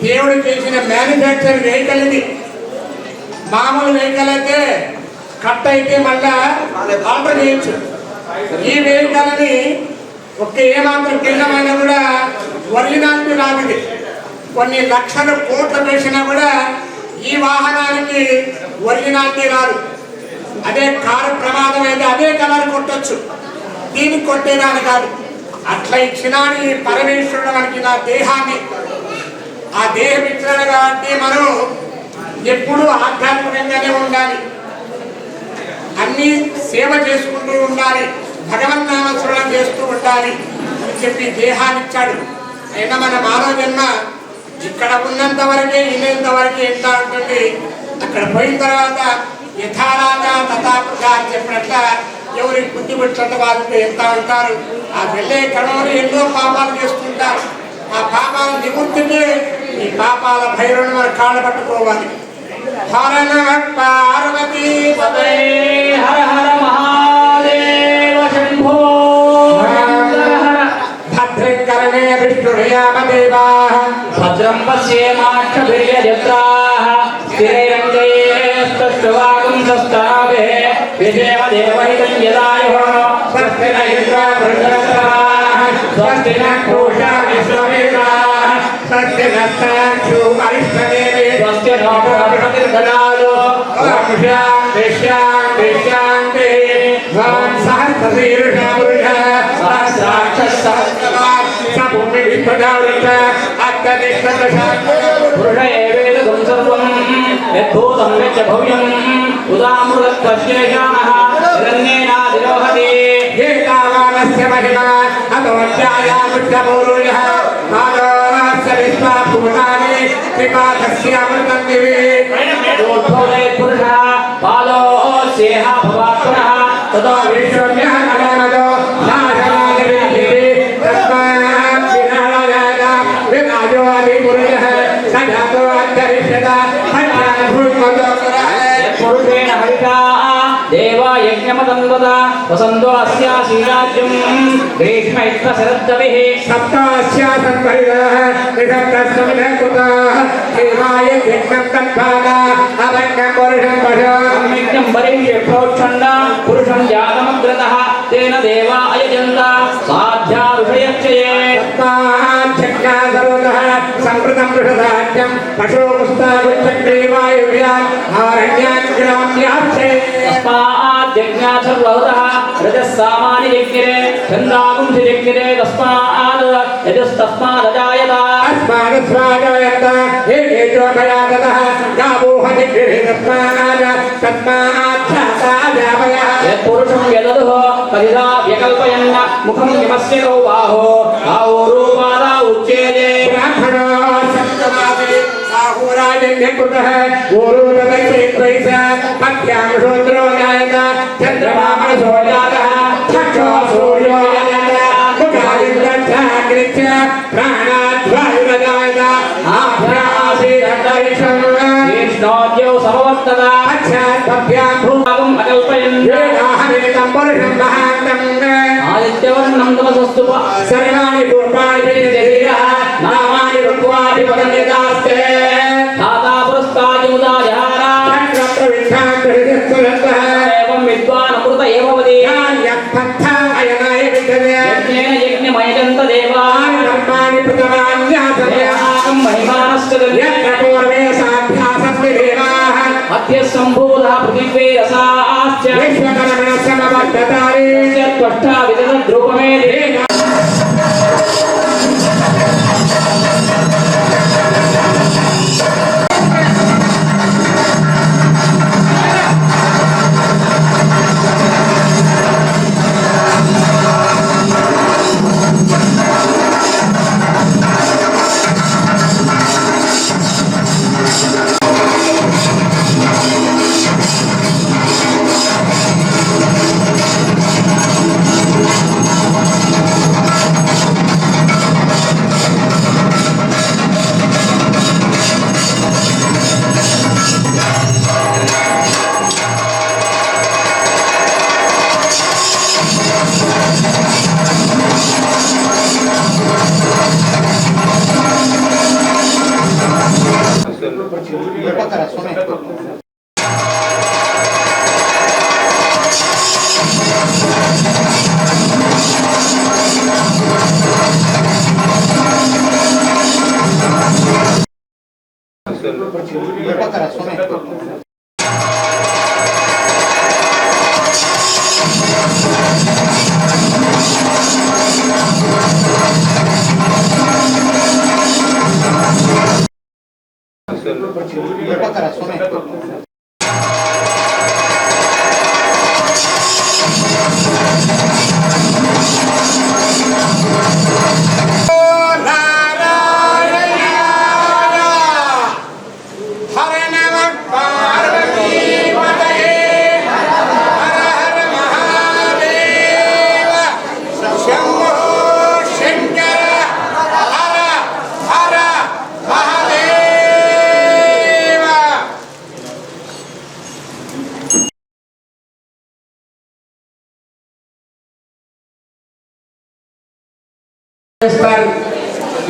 [SPEAKER 3] దేవుడు చేసిన మ్యానుఫ్యాక్చర్ వెహికల్ ఇది. మామూలు వెహికల్ అయితే కట్ అయితే మళ్ళా ఆల్టర్ చేయొచ్చు. ఈ వెహికల్ని ఒక్క ఏమాత్రం భిన్నమైనా కూడా ఒరిజినాలిటీ రాదు. కొన్ని లక్షల కోట్లు వేసినా కూడా ఈ వాహనానికి ఒరిజినాలిటీ రాదు. అదే కారు ప్రమాదం అయితే అదే కలర్ కొట్టచ్చు, దీనికి కొట్టేదాని కాదు. అట్లా ఇచ్చినాడు ఈ పరమేశ్వరుడు మనకి నా దేహాన్ని. ఆ దేహం ఇచ్చినాడు కాబట్టి మనం ఎప్పుడూ ఆధ్యాత్మికంగానే ఉండాలి, అన్నీ సేవ చేసుకుంటూ ఉండాలి, భగవన్నామస్మరణ చేస్తూ ఉండాలి అని చెప్పి దేహాన్ని ఇచ్చాడు. అయినా మన మానవ జన్మ ఇక్కడ ఉన్నంత వరకే, వినేంత వరకే ఎంత ఉంటుంది. అక్కడ పోయిన తర్వాత యథారాజా తథాపుగా అని చెప్పినట్ల ఎవరికి బుద్ధి పెట్టినట్టు వాళ్ళతో ఎంత ఉంటారు. ఆ వెళ్ళే క్రమంలో ఎన్నో పాపాలు చేస్తుంటారు. ఆ పాపాల నివృత్తికి ఈ పాపాల భైరవుని మన కాళ్ళ పట్టుకోవాలి. హర నమ పార్వతీ పదే
[SPEAKER 7] హర హర మహాదేవ శంభో
[SPEAKER 3] భద్రంకరణే విష్ణుయామదేవా
[SPEAKER 7] భద్రం పశ్యేమాక్షభిర్యజత్రాః స్థిరైరంగైస్తశ్చవాగం సస్తాభే విజేవ దేవైతం యదాయుః స్వస్తి న ఇంద్ర వృషభాః స్వస్తి న పూషా విశ్వవేదాః
[SPEAKER 3] సత్య నస్తాక్షు అరిష్టదేవి
[SPEAKER 7] స్వస్తి న బృహస్పతిర్దదాతు
[SPEAKER 3] శాంతి సహస్రశీర్ష పురుష సహస్రాక్షభూమి విశ్వజావృత అత్యధిష్ఠత
[SPEAKER 7] పురుష ఏవేదం సర్వం యద్భూతం యచ్చ భవ్యం ఉదామృతత్వశేషానః నిరన్యేనాదిరోహతి
[SPEAKER 3] ఏతావానస్య మహిమ అతోధ్యాయాముచ్చపౌరుషః మానోస్య విశ్వాభూతాని పిపాతస్యామృతం దివి
[SPEAKER 7] పురుషः పాలోస్యేహ భవాత్మనః
[SPEAKER 3] తతో విశ్వమ్యః నమో నాశనాదివిద్ధి తస్మాత్ వినాలయాయ వినాయోది పురుషః సజాతో అంతరిష్యత
[SPEAKER 7] పురుషేణ హరితా దేవా యజ్ఞమతంవత వసంతో అస్యాశీరాజ్యం గ్రీష్మ ఇత్వ శరద్దవిః
[SPEAKER 3] సప్తాస్యాసన్ పరిదః నిషత్తస్సమిదః కుతః దేవాయ యజ్ఞం తద్భాగా అవజ్ఞం పురుషం పశో
[SPEAKER 7] సమ్యజ్ఞం వరిష్య ప్రోక్షణ పురుషం జాతమగ్రతః తేన దేవా అయజంత సాధ్యా ఋషయక్షయే
[SPEAKER 3] తస్మాజ్ఞా సర్వతః సంప్రతం వృషదాజ్యం పశో పుస్తాగుచ్చగ్రీవాయువ్యా ఆరణ్యాన్ గ్రామ్యాక్షే
[SPEAKER 7] తస్మాజ్ఞా సర్వతః రజః సామాని యజ్ఞే ఛందాగుంసి యజ్ఞే తస్మాద్ యజస్తస్మాదజాయత
[SPEAKER 3] అస్మాదస్వాజాయత ఏకేజో భయాదతః గావోహని తస్మాద్ తస్మాచ్ఛాసాజావయః
[SPEAKER 7] యత్పురుషం యదదుః కదిదా వ్యకల్పయన్న ముఖం యమస్య గౌ బాహో ఆహోరూపాదా ఉచ్యేదే
[SPEAKER 3] బ్రాహ్మణో సప్తమాదే సాహోరాజన్యకృతః ఊరూపదైత్రైస పద్భ్యాం శూద్రో జాయత చంద్రమా మనసో జాతః చక్షో సూర్యో జాయత ముఖాదింద్రఛాగ్రిచ్చ ప్రాణాద్వాయురజాయత ఆభ్యాసీరంతరిక్షం
[SPEAKER 7] కృష్ణోద్యౌ సమవర్తత
[SPEAKER 3] అచ్ఛాద్భ్యాం
[SPEAKER 7] భూభాగం అకల్పయన్
[SPEAKER 3] వేదాహనేతం పురుషం మహాంతం
[SPEAKER 7] ఆదిత్యవర్ణం తమసస్తు
[SPEAKER 3] సర్వాణి రూపాణి శరీరః నామాని రూపాణి పదనిదాస్తే
[SPEAKER 7] ధాతా పురస్తాదిముదాజహార
[SPEAKER 3] చక్రప్రవిష్టాంతరిస్తులంతః
[SPEAKER 7] ఏవం విద్వాన్ అమృత ఏవవది
[SPEAKER 3] యాన్యపంథాయనాయ విద్యతే
[SPEAKER 7] యజ్ఞేన యజ్ఞమయజంత దేవాన్
[SPEAKER 3] కర్మాణి ప్రథమాన్యాసమ్యాహం
[SPEAKER 7] మహిమానశ్చ
[SPEAKER 3] యత్ర పూర్వే సాధ్యాసస్మిదేవాః
[SPEAKER 7] మధ్య సంభూత పృథివీ రసాశ్చ
[SPEAKER 3] విశ్వకర్మణ సమవర్తతారే
[SPEAKER 7] త్వష్టా విదద ద్రూపమే దేవ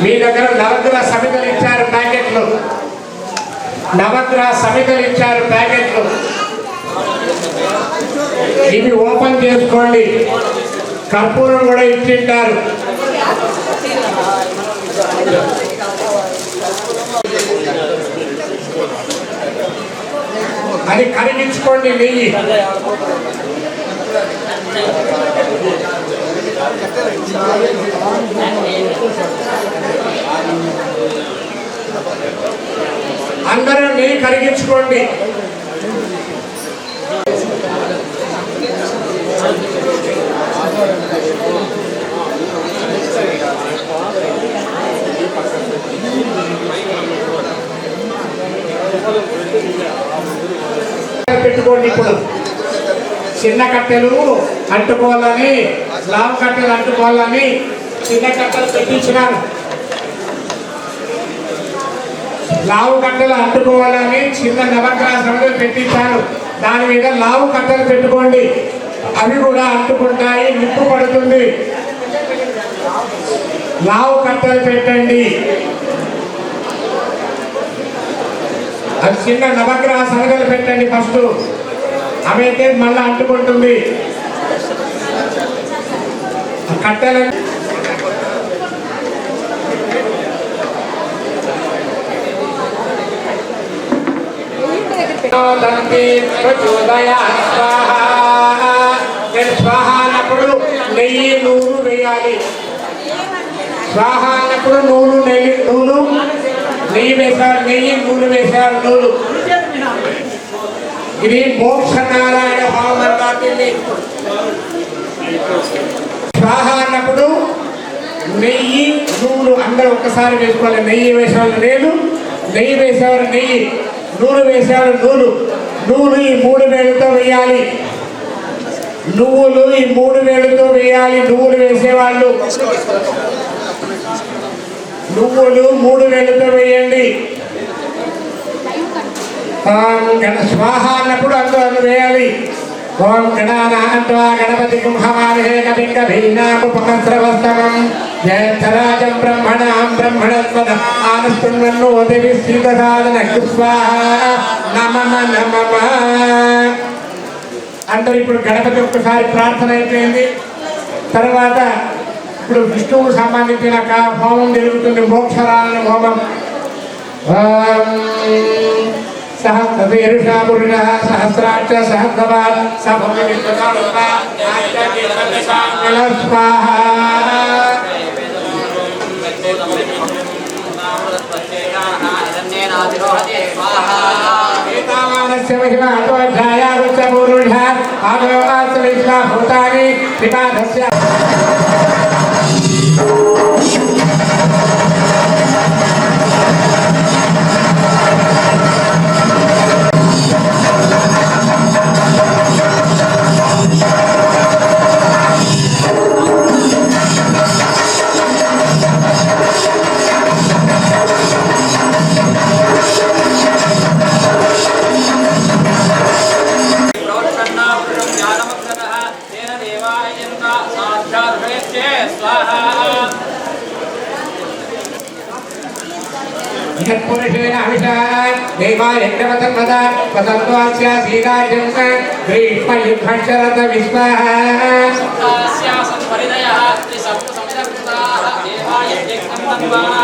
[SPEAKER 3] మీ దగ్గర నవగ్రహ సమితులు ఇచ్చారు ప్యాకెట్లు, నవగ్రహ సమితులు ఇచ్చారు ప్యాకెట్లు. ఇవి ఓపెన్ చేసుకోండి. కర్పూరం కూడా ఇచ్చింటారు. అది కరిగించుకోండి నెయ్యి. అందరూ నెయ్యి కరిగించుకోండి. పెట్టుకోండి. ఇప్పుడు చిన్న కట్టెలు అంటుకోవాలని, లావు కట్టెలు అంటుకోవాలని చిన్న కట్టెలు పెట్టించినారు. లావు కట్టెలు అంటుకోవాలని చిన్న నవగ్రహాలు పెట్టించారు. దాని మీద లావు కట్టెలు పెట్టుకోండి. అవి కూడా అంటుకుంటాయి, నిప్పు పడుతుంది. లావు కట్టెలు పెట్టండి. అది చిన్న నవగ్రహ సరగలు పెట్టండి ఫస్ట్. అవైతే మళ్ళీ అంటుకుంటుంది. కట్టెలు స్వాహ అన్నప్పుడు నెయ్యి నూనె వేయాలి. స్వాహ అన్నప్పుడు నెయ్యి వేశారు, నెయ్యి నూనె వేశారు. నూనె ఇది మోక్ష నారాయణ భావం అంటుంది. స్వాహ అన్నప్పుడు నెయ్యి నూనె అందరూ ఒక్కసారి వేసుకోవాలి. నెయ్యి వేసేవాళ్ళు నేను, నెయ్యి వేసేవారు నెయ్యి, నూనె వేసేవారు నూనె ఈ 3 వేలుతో వేయాలి. నువ్వులు ఈ 3 వేలుతో వేయాలి. నువ్వులు వేసేవాళ్ళు నువ్వులు 3 వేలుతో వేయండి. స్వాహ అన్నప్పుడు అందులో వేయాలి. ఓం గణానాన్వా గణపతి కుంభమానే కవింగభీనాముపమస్రవస్తమం జయరాజం బ్రహ్మణాం బ్రహ్మణస్వద ఆనస్తున్నో దేవి శ్రీదసాదన స్వాహ నమః నమః. అందరూ ఇప్పుడు గణపతి ఒక్కసారి ప్రార్థన అయిపోయింది. తర్వాత ఇప్పుడు విష్ణువుకు సంబంధించిన హోమం జరుగుతుంది. మోక్షరాయణ హోమం. సహస్రశీర్ష పురుష సహస్రాక్ష సహస్రవాన్ స్వాహ. ఏతావానస్య మహిమ అతోధ్యాయాగుచ్చ పురుష ఆదోవాస విశ్వ భూతాని త్రిపాదస్య. పురుషేణ అభిషాన్ దేవాయ యజ్ఞవతం వద వసంతోస్య శ్రీరాజం గ్రీష్మ యుద్ధశరత విశ్వః సత్యాసం పరిదయః త్రి సప్త సమిదకృతాః దేవాయ యజ్ఞం తన్వాః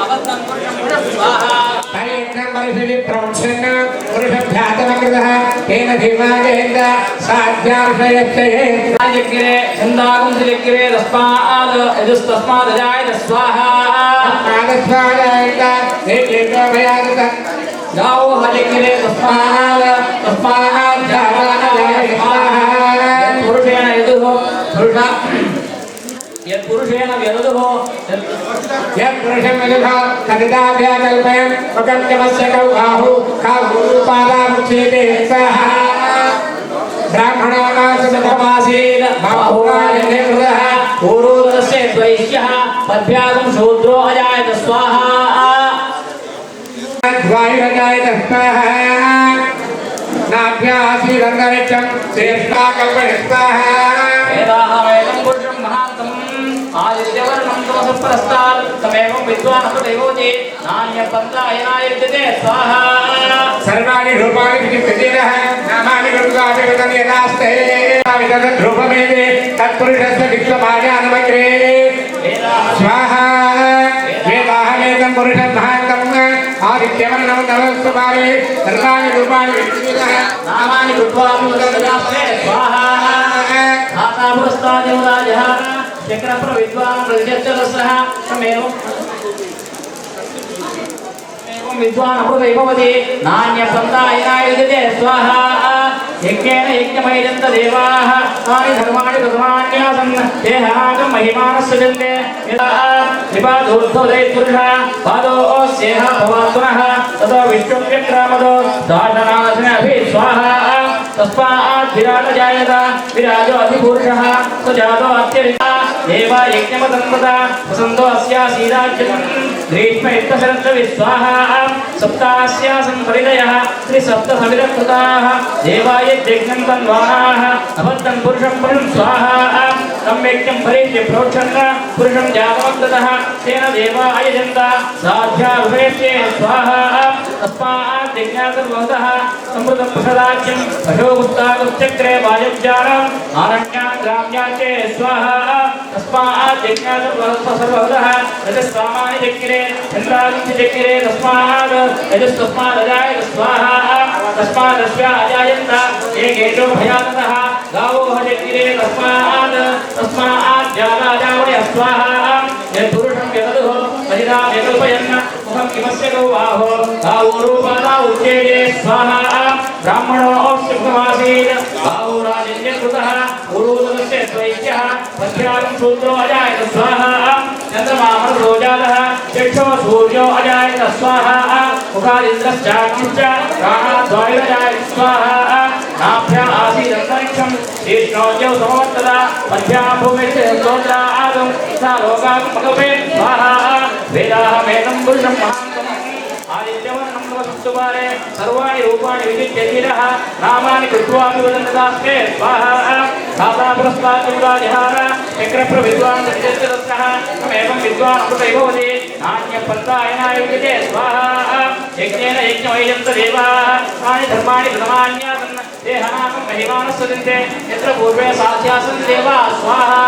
[SPEAKER 3] అవద్దం పురుషం స్వాహా. యజ్ఞం పరిషే इति प्रवक्षन् पुरुषभ्यातमकृतः तेन धीमाजेन्द्र साध्यार्षयश्चये
[SPEAKER 7] यज्ञे छन्दागुंसयज्ञे तस्माद् यजुस्तस्मादजायत स्वाहा
[SPEAKER 3] आगस्वादायन्त देकेतो भयागत
[SPEAKER 7] गावो हयज्ञे तस्माद्
[SPEAKER 3] जायत स्वाहा
[SPEAKER 7] पुरुषेण यदुः यत्पुरुषेण यदुः
[SPEAKER 3] यत्पुरुषं यदुः कदिदाभ्याकल्पयन् वकञ्चमस्य कौ बाहु खाहुपादामुच्यते स्वाहा ब्राह्मणामासमतमासीत् बाहुवाजनेन्द्रः
[SPEAKER 7] पूर्वोदरस्य द्वैष्यः पद्भ्यागं शूद्रो अजायत स्वाहा
[SPEAKER 3] द्वायुरजायत स्वाहा नाभ्यासीदन्तरिक्षं श्रेष्ठाकल्पयन् स्वाहा
[SPEAKER 7] वेदाहमेकं पुरुषं महान्तम् आदित्यवर्णं तमसप्रस्तात् तमेवं विद्वान् अपदैवोति नान्यपन्थायनाय विद्यते स्वाहा
[SPEAKER 3] सर्वाणि रूपाणि विचिन्तिनः नामानि गुरुगापि वदन्यदास्ते विदधत् रूपमेवे तत्पुरुषस्य विश्वमायानमग्रे स्वाहा वेदाहमेकं पुरुषं महान्तम् आदित्यवर्णं तमस्वारे सर्वाणि रूपाणि विचिन्तिनः
[SPEAKER 7] नामानि गुरुत्वापि वदन्यदास्ते स्वाहा धाता पुरस्तादिमुदाजः चक्रप्र विद्वान् प्रतिजत्तरसः तमेवं विद्वान् अप्रदैववति नान्यपन्थायनाय विद्यते स्वाहा यज्ञेन यज्ञमयजन्त देवाः तानि धर्माणि प्रथमान्यासन् देहागं महिमानस्सजन्ते निपादोद्धवदैत्पुरुषः पादोऽस्येह भवात्मनः ततो विष्णुं व्यक्रामदो दाशनाशनभिः स्वाहा तस्मात् विराट जायत विराजो अधिपुरुषः स जातो अत्यरिता देव यज्ञमतन्वता वसन्तो अस्यासीराज्यम् ग्रीष्म इत्यशरद्रविः स्वाहा सप्तास्यासन् परिदयः त्रिसप्तसविरकृताः देवाय यज्ञं तन्वानाः अबद्धं पुरुषं पुरुषं स्वाहा तं यज्ञं परिज्य प्रोक्षन् पुरुषं जातमग्रतः तेन देवा अयजन्त साध्याभिषेच्ये स्वाहा तस्मात् यज्ञातर्वहतः समृद्धप्रसदाज्यम् अशोगुस्तागुश्चक्रे वायुज्जानम् आरण्यान् ग्राम्याच्चे स्वाहा तस्मात् यज्ञातर्वहतः सर्वहतः यजस्वामानि चक्रे चन्द्रादित्य चक्रे तस्मात् यजस्तस्मादजायत स्वाहा तस्मादस्या अजायन्त एकेषो भयाततः गावो हजक्रे तस्मात् जालाजावणि स्वाहा यत्पुरुषं यदुः महिलामेकल्पयन् मुखं किमस्य गौ बाहो गावो रूपादा उच्यते स्वाहा ब्राह्मणोऽस्य मुखमासीत् गावो राजन्यकृतः पूर्वोदरस्य द्वैत्यः पद्भ्यागं शूद्रो अजायत स्वाहा चन्द्रमामरुतो जातः चक्षो सूर्यो अजायत स्वाहा मुखादिन्द्रश्चाग्निश्च प्राणाद्वायुरजायत स्वाहा नाभ्या आसीदन्तरिक्षं शीर्षोऽद्यौ समवर्तता पद्भ्यां भूमिश्चोत्रादं सा लोकात्मकपे स्वाहा वेदाहमेतं पुरुषं महान्तम् आदित्यवर्णं नमस्तुवारे सर्वाणि रूपाणि विचित्य धीरः नामानि कृत्वापि वदन्तदास्ते स्वाहा धाता पुरस्ताद्युराजहार चक्रप्रविद्वान् प्रतिजत्तदस्सः तमेवं विद्वान् अमृतैवोति नान्यपन्थायनाय विद्यते स्वाहा यज्ञेन यज्ञमयजन्त देवाः तानि धर्माणि प्रथमान्यासन् देहानां महिमानस्सजन्ते यत्र पूर्वे साध्यासन् देवाः स्वाहा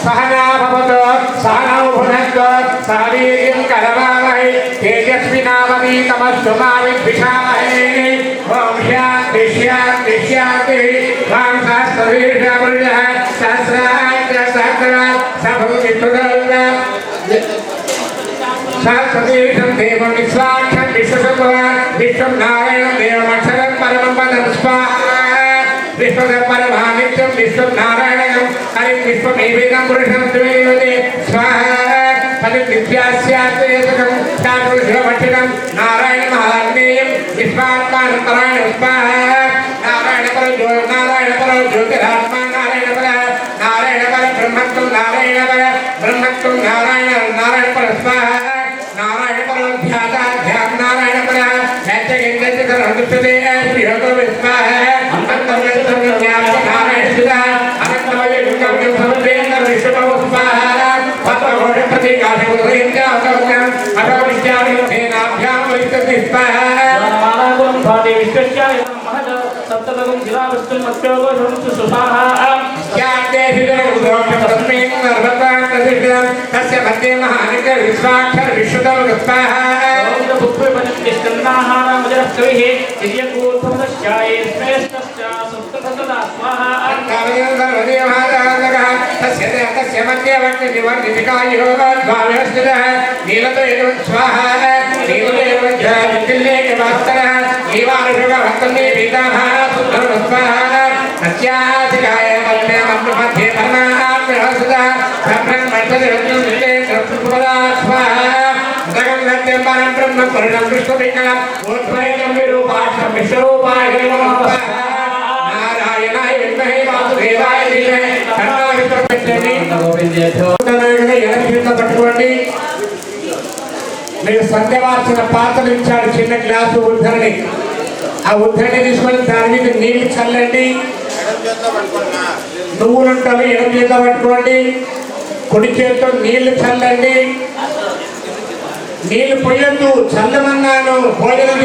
[SPEAKER 3] सहना भवतु सहनौ भुनक्तु सह वीर्यं करवावहै तेजस्विनावतीतमस्तु मा विद्विषावहै ॐ शान्ति शान्ति शान्तिः मां सहस्रवीर्यपुरुषः सहस्राज्ञसहस्रात् सभूतिष्ठुदल्ला सहस्रतीर्थं देवं विश्वाक्षं विश्वसम्भवान् विश्वं नारायणं देवमक्षरं परमं पदं स्वाहा विश्वपरमानित्यं विश्वं नारायणं हरिं विश्वमेवेदं पुरुषं द्वैवते स्वाहा पदिविद्यास्यात्रेयकं चातुर्शिवभट्टिनं नारायणमहाग्नेयं विश्वात्मानपरायण स्वाहा नारायणपरो ज्योतिरात्मा नारायणपर ब्रह्मत्वं नारायणपर स्वाहा नारायणपरो ध्याताध्यां नारायणपर दृश्यते श्रीहतो विस्वाहा
[SPEAKER 7] विश्वाक्षर विश्वदल यज्ञष्टन्नाहारमुजरक्कविः यज्ञकूर्धमदश्चाये श्रेष्ठश्च सुप्तसदा स्वाहा
[SPEAKER 3] तस्य मध्यवर्तिनिकायो द्वाविहस्तितः नीलतो स्वाहा नीलतोः जीवानुषभक्तमे पीतामहः सुन्दरस्वाहा तस्याधिकाय मध्ये परमात्महस्तः ब्रह्मण्डलरत्ननिले सर्वपदा स्वाहा जगन्नाथ्यम्बरं ब्रह्मपुरणं कृष्णपिण्डम् उद्भयं विरूपाक्षं विश्वरूपाय नमः नारायणाय विद्महे वासुदेवाय धीमहि तन्नो विष्णुः पట్టుకోండి మీరు సంధ్యవార్చిన పాత్రలు ఇచ్చాడు చిన్న గ్లాసు ఉద్ధరణి ఆ ఉద్ధరణి తీసుకొని దాని మీద నీళ్లు చల్లండి నువ్వులుంటారు ఎడం చేతిలో పట్టుకోండి కుడి చేతితో నీళ్లు చల్లండి నీళ్లు పొయ్యొద్దు చల్లమన్నాను భోజనం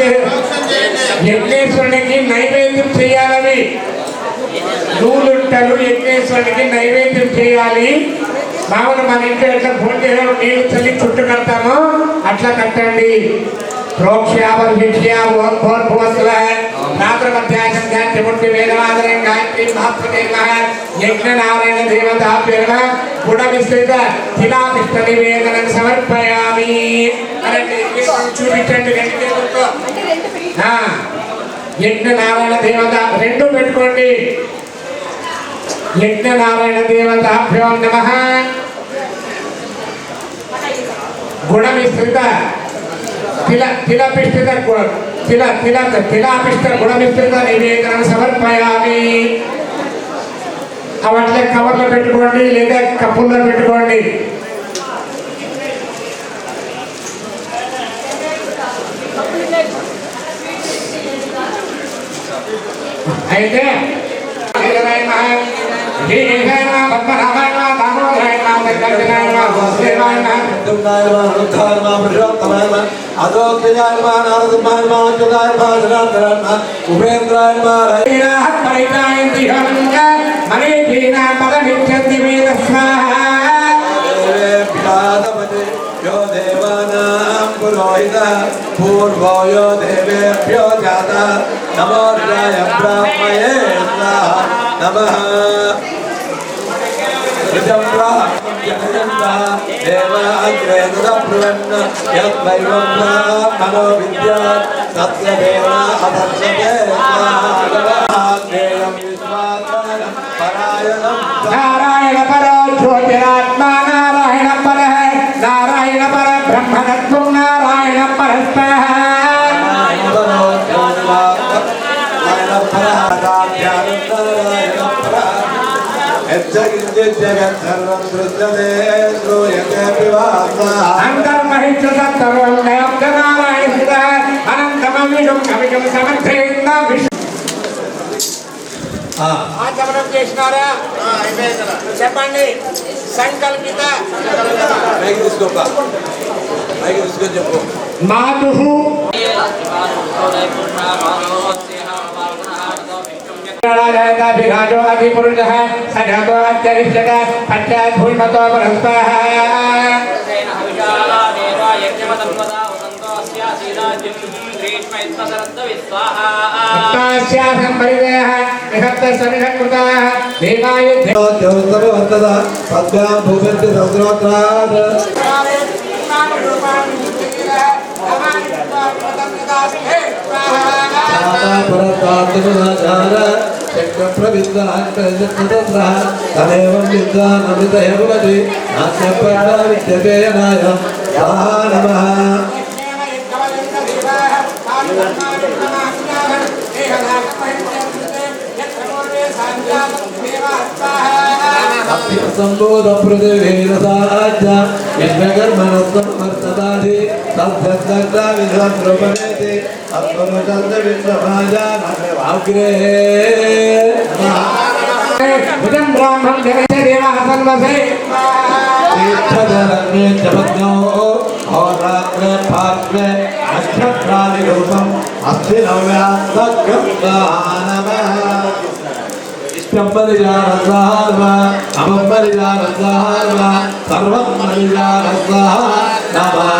[SPEAKER 3] యజ్ఞేశ్వరునికి నైవేద్యం చేయాలని నువ్వులుంటారు యజ్ఞేశ్వరునికి నైవేద్యం చేయాలి మామూలు మన ఇంట్లో ఎట్లా భోజనం నీళ్లు చల్లి చుట్టూ కడతామో అట్లా కట్టండి యజ్ఞనారాయణ దేవతాభ్యర్వ గుణమిశ్రిత తిలాపిష్ట నివేదనం సమర్పయామి చూపించండి యజ్ఞనారాయణ దేవత రెండు పెట్టుకోండి యజ్ఞనారాయణ దేవతాభ్యో నమః గుణమిశ్రిత తిలాపిష్ట గుణమిశ్రిత నివేదనం సమర్పయామి అవట్లే కవర్లో పెట్టుకోండి లేదా కప్పుల్లో పెట్టుకోండి అయితే
[SPEAKER 9] पूर्वो यो देवेभ्यो जाता नमो रुद्राय ब्रह्मणे नमः मनो विद्या सत्यदेव
[SPEAKER 3] नारायण परो ज्योतिरात्मा नारायण पर है नारायण पर ब्रह्मतत्व नारायण परस्पर ఆచమనం చేసినారా చెప్పండి సంకల్పిత
[SPEAKER 9] చెప్పు
[SPEAKER 3] మాతు विराजो अधिपुरुषः सजातो अत्यरिष्यत पश्चात् भूमतो परस्परः सप्तास्यासं परिदयः निषप्तस्वनिषत्कृताः देवाय
[SPEAKER 9] देवोत्तरवर्तदा पद्भ्यां भूमिर्ति समुद्रोत्रात् तदेव विद्वानमृतय भवति नास्यपर्णा विद्यते नाय नमः संबोध पृथिवीरसाज्य विश्वकर्मणस्तमर्तदाधि तद्भक्ता विश्वद्रुपमेति अग्रे
[SPEAKER 3] भुजं ब्राह्मण जगते देवः सर्वसे
[SPEAKER 9] तीर्थजलन्ये जपज्ञो अहोरात्रे पार्श्वे नक्षत्रादिरूपम् अस्ति नव्यात्मकर्तानमः इष्टं परिजानस्वाहा अमं परिजानस्वाहा सर्वं परिजानस्वाहा नमः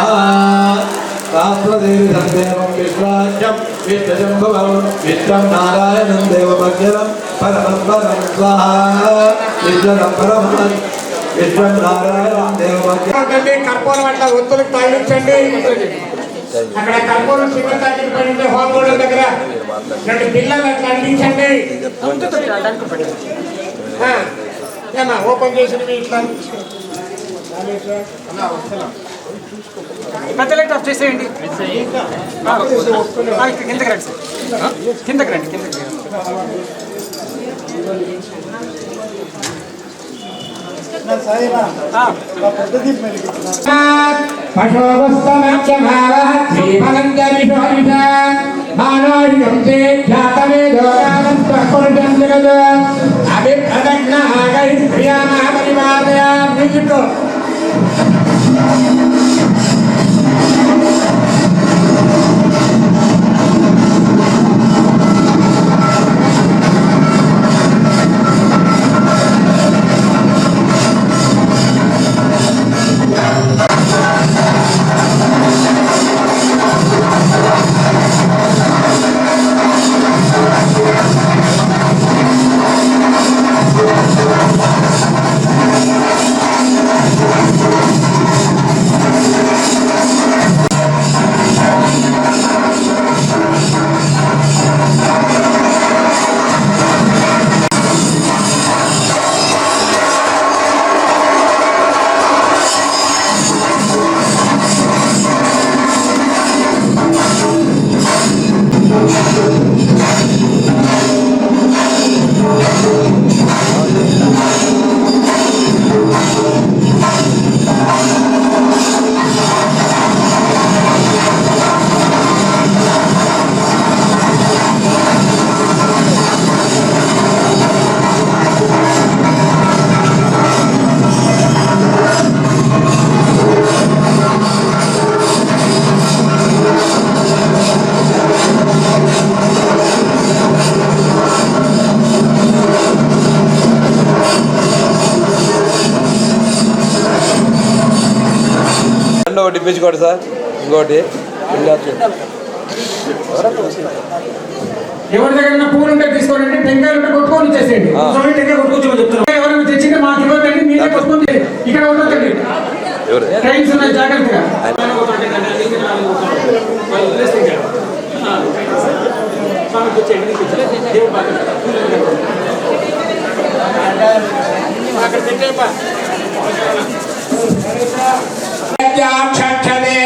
[SPEAKER 9] शास्त्रदेवी सन्देवं विश्वाख्यं विष्णुशम्भवं विश्वं नारायणं देवमग्निलं परमं स्वाहा विश्वं परमं विश्वं नारायणं देवमग्निलं
[SPEAKER 3] కర్పూరం అట్లా ఒత్తులకు తగిలించండి. అక్కడ కర్పూరం చిన్న తగ్గిపోయింది హోమగుండం దగ్గర 2 పిల్లలు అట్లా అందించండి. ఏమా ఓపెన్ చేసినవి ఇట్లా
[SPEAKER 6] పెద్ద లైట్ ఆఫ్ చేసేయండి. కిందకి రండి సార్, కిందకి రండి, కిందకి రండి.
[SPEAKER 9] ఒకటి ఇప్పించుకోండి సార్. ఇంకోటి
[SPEAKER 6] ఎవరి దగ్గర పూలు ఉంటే తీసుకోండి, టెంకాయలు ఉంటే కొట్టుకొని చేసేయండి. టెంకాయ కొట్టుకోవచ్చని చెప్తున్నారు. ఎవరైనా తెచ్చింటే మాకు ఇవ్వదండి, మీరే కొట్టుకొని ఇక్కడ ఉండదండి. ట్రైన్స్ ఉన్నాయి, జాగ్రత్తగా.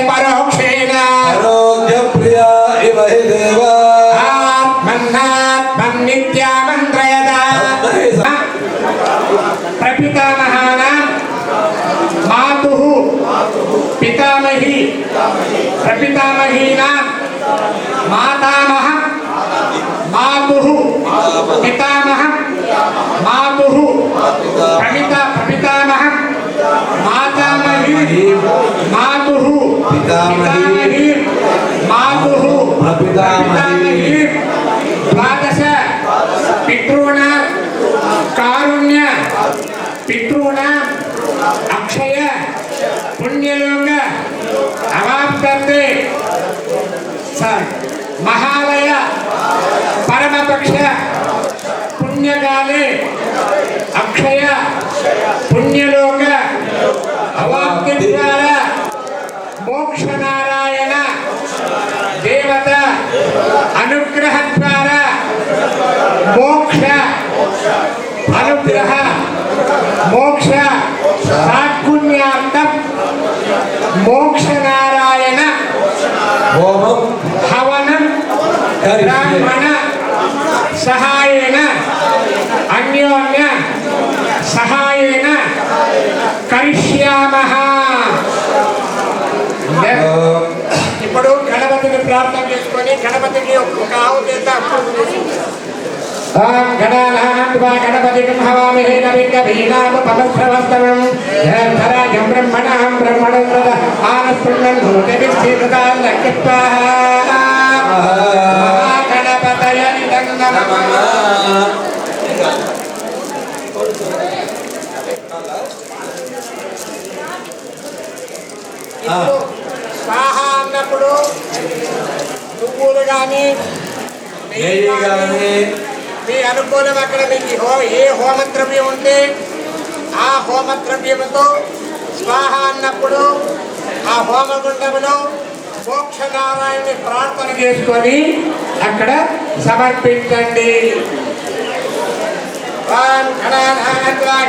[SPEAKER 3] పరోక్షేణ
[SPEAKER 9] ప్రియా ఇవ హి దేవా
[SPEAKER 3] నిత్యామంత్రయత ప్రపితామహానాం మాతుః పితామహి ప్రపితామహీనాం మాతామహ మాతుః పితామహ మాతుః ప్రపితామహ మాతామహి మాతుః పితామహి మాతుః ప్రపితామహి ద్వాదశ పితॄణాం కారుణ్య పితॄణాం అక్షయ పుణ్యలోక అవాప్తే మహాలయ పరమపక్ష పుణ్యకాలే అక్షయ పుణ్యలోక అవాప్తి ద్వారా మోక్షనారాయణ దేవత అనుగ్రహ ద్వారా మోక్ష అనుగ్రహ మోక్ష సాత్పుణ్యార్థం మోక్షనారాయణ
[SPEAKER 9] హోమం
[SPEAKER 3] హవనం బ్రాహ్మణ సహాయేన అన్యోన్య సహాయేన కరిష్యామః. ఇప్పుడు గణపతిని ప్రార్థన చేసుకొని గణపతికి ఒక ఆవు చేద్దాం. గణపతికం హవామహే కవికవీనామ పవస్రవస్తమం ధరాజం బ్రహ్మణాం బ్రహ్మణోత్పద ఆనస్పృణన్ భూతవిస్థితాన్ లక్ష్మీస్వాహ. మహాగణపతయ నమః. స్వాహ అన్నప్పుడు నువ్వులు కానీ
[SPEAKER 9] నెయ్యి కానీ
[SPEAKER 3] మీ అనుకూలం అక్కడ మీకు ఏ హోమద్రవ్యం ఉంటే ఆ హోమద్రవ్యముతో స్వాహ అన్నప్పుడు ఆ హోమగుండములో మోక్షనారాయణని ప్రార్థన చేసుకొని అక్కడ సమర్పించండి.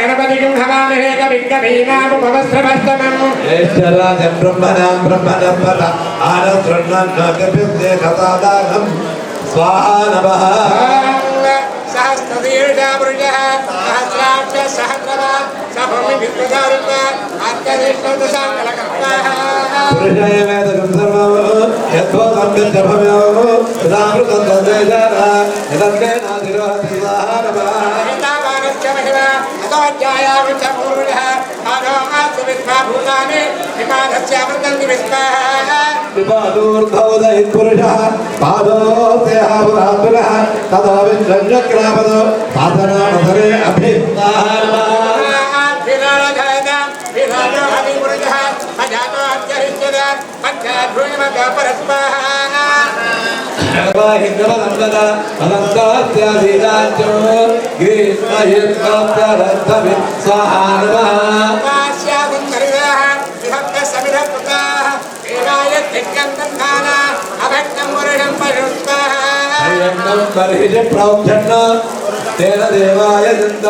[SPEAKER 3] గణపతికి హవామహే కవికవీనాముపవస్త్రవస్తమం
[SPEAKER 9] జ్యేష్ఠరాజం బ్రహ్మణాం బ్రహ్మణంబర ఆనతృణ్ణే కథాదానం స్వాహా నమః.
[SPEAKER 3] సహస్రదీర్ఘా వృజః సహస్రాక్ష సహస్రవా సభూమి విద్యుదారుణ అత్యధిష్ఠోదశాంగలకర్తాః
[SPEAKER 9] పురుషాయ వేదకం సర్వం యద్భూతం విద్యభవ్యం యదామృతం తద్వేదాన యదగ్నే నాదిరోహతి స్వాహా నమః.
[SPEAKER 3] ఏతావానస్య మహిమ అతోధ్యాయావృత పూర్వజః మానో ఆస్తు విశ్వాభూతాని విమానస్యామృతంతి విశ్వాః
[SPEAKER 9] విపాదూర్ధోదయత్ పురుషః పాదోస్యాభురాత్మనః తదో విశ్వచక్రాపదో సాధనామధరే అభిప్తాః నమః. తేన దేవాయ చింత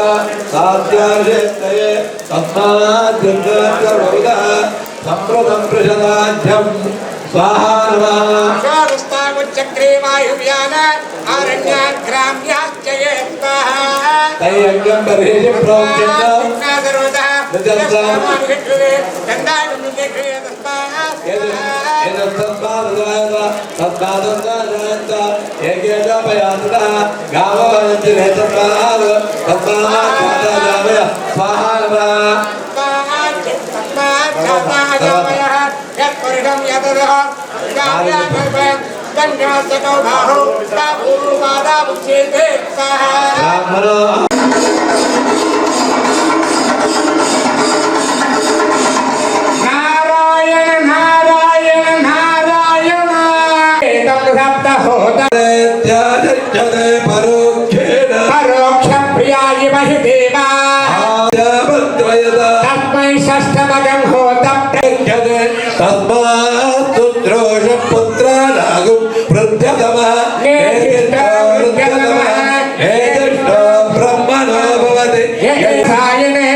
[SPEAKER 9] సాధ్యాశేత్తయే తస్మాత్ సంప్రదం ప్రజదాధ్యం స్వాహా నమః.
[SPEAKER 3] చక్రే వాయువ్యాన అరణ్యాగ్రామ్యాశ్చయే
[SPEAKER 9] తయ్యంగం బర్హిషి ప్రోక్షణ
[SPEAKER 3] పరోక్ష ప్రియాయ మహి దేవా తస్మై షష్ఠమగం హోత
[SPEAKER 9] తస్మాత్ పుత్రానాగు వృద్ధ్యతమ బ్రహ్మణో భవతి
[SPEAKER 3] యథాయనే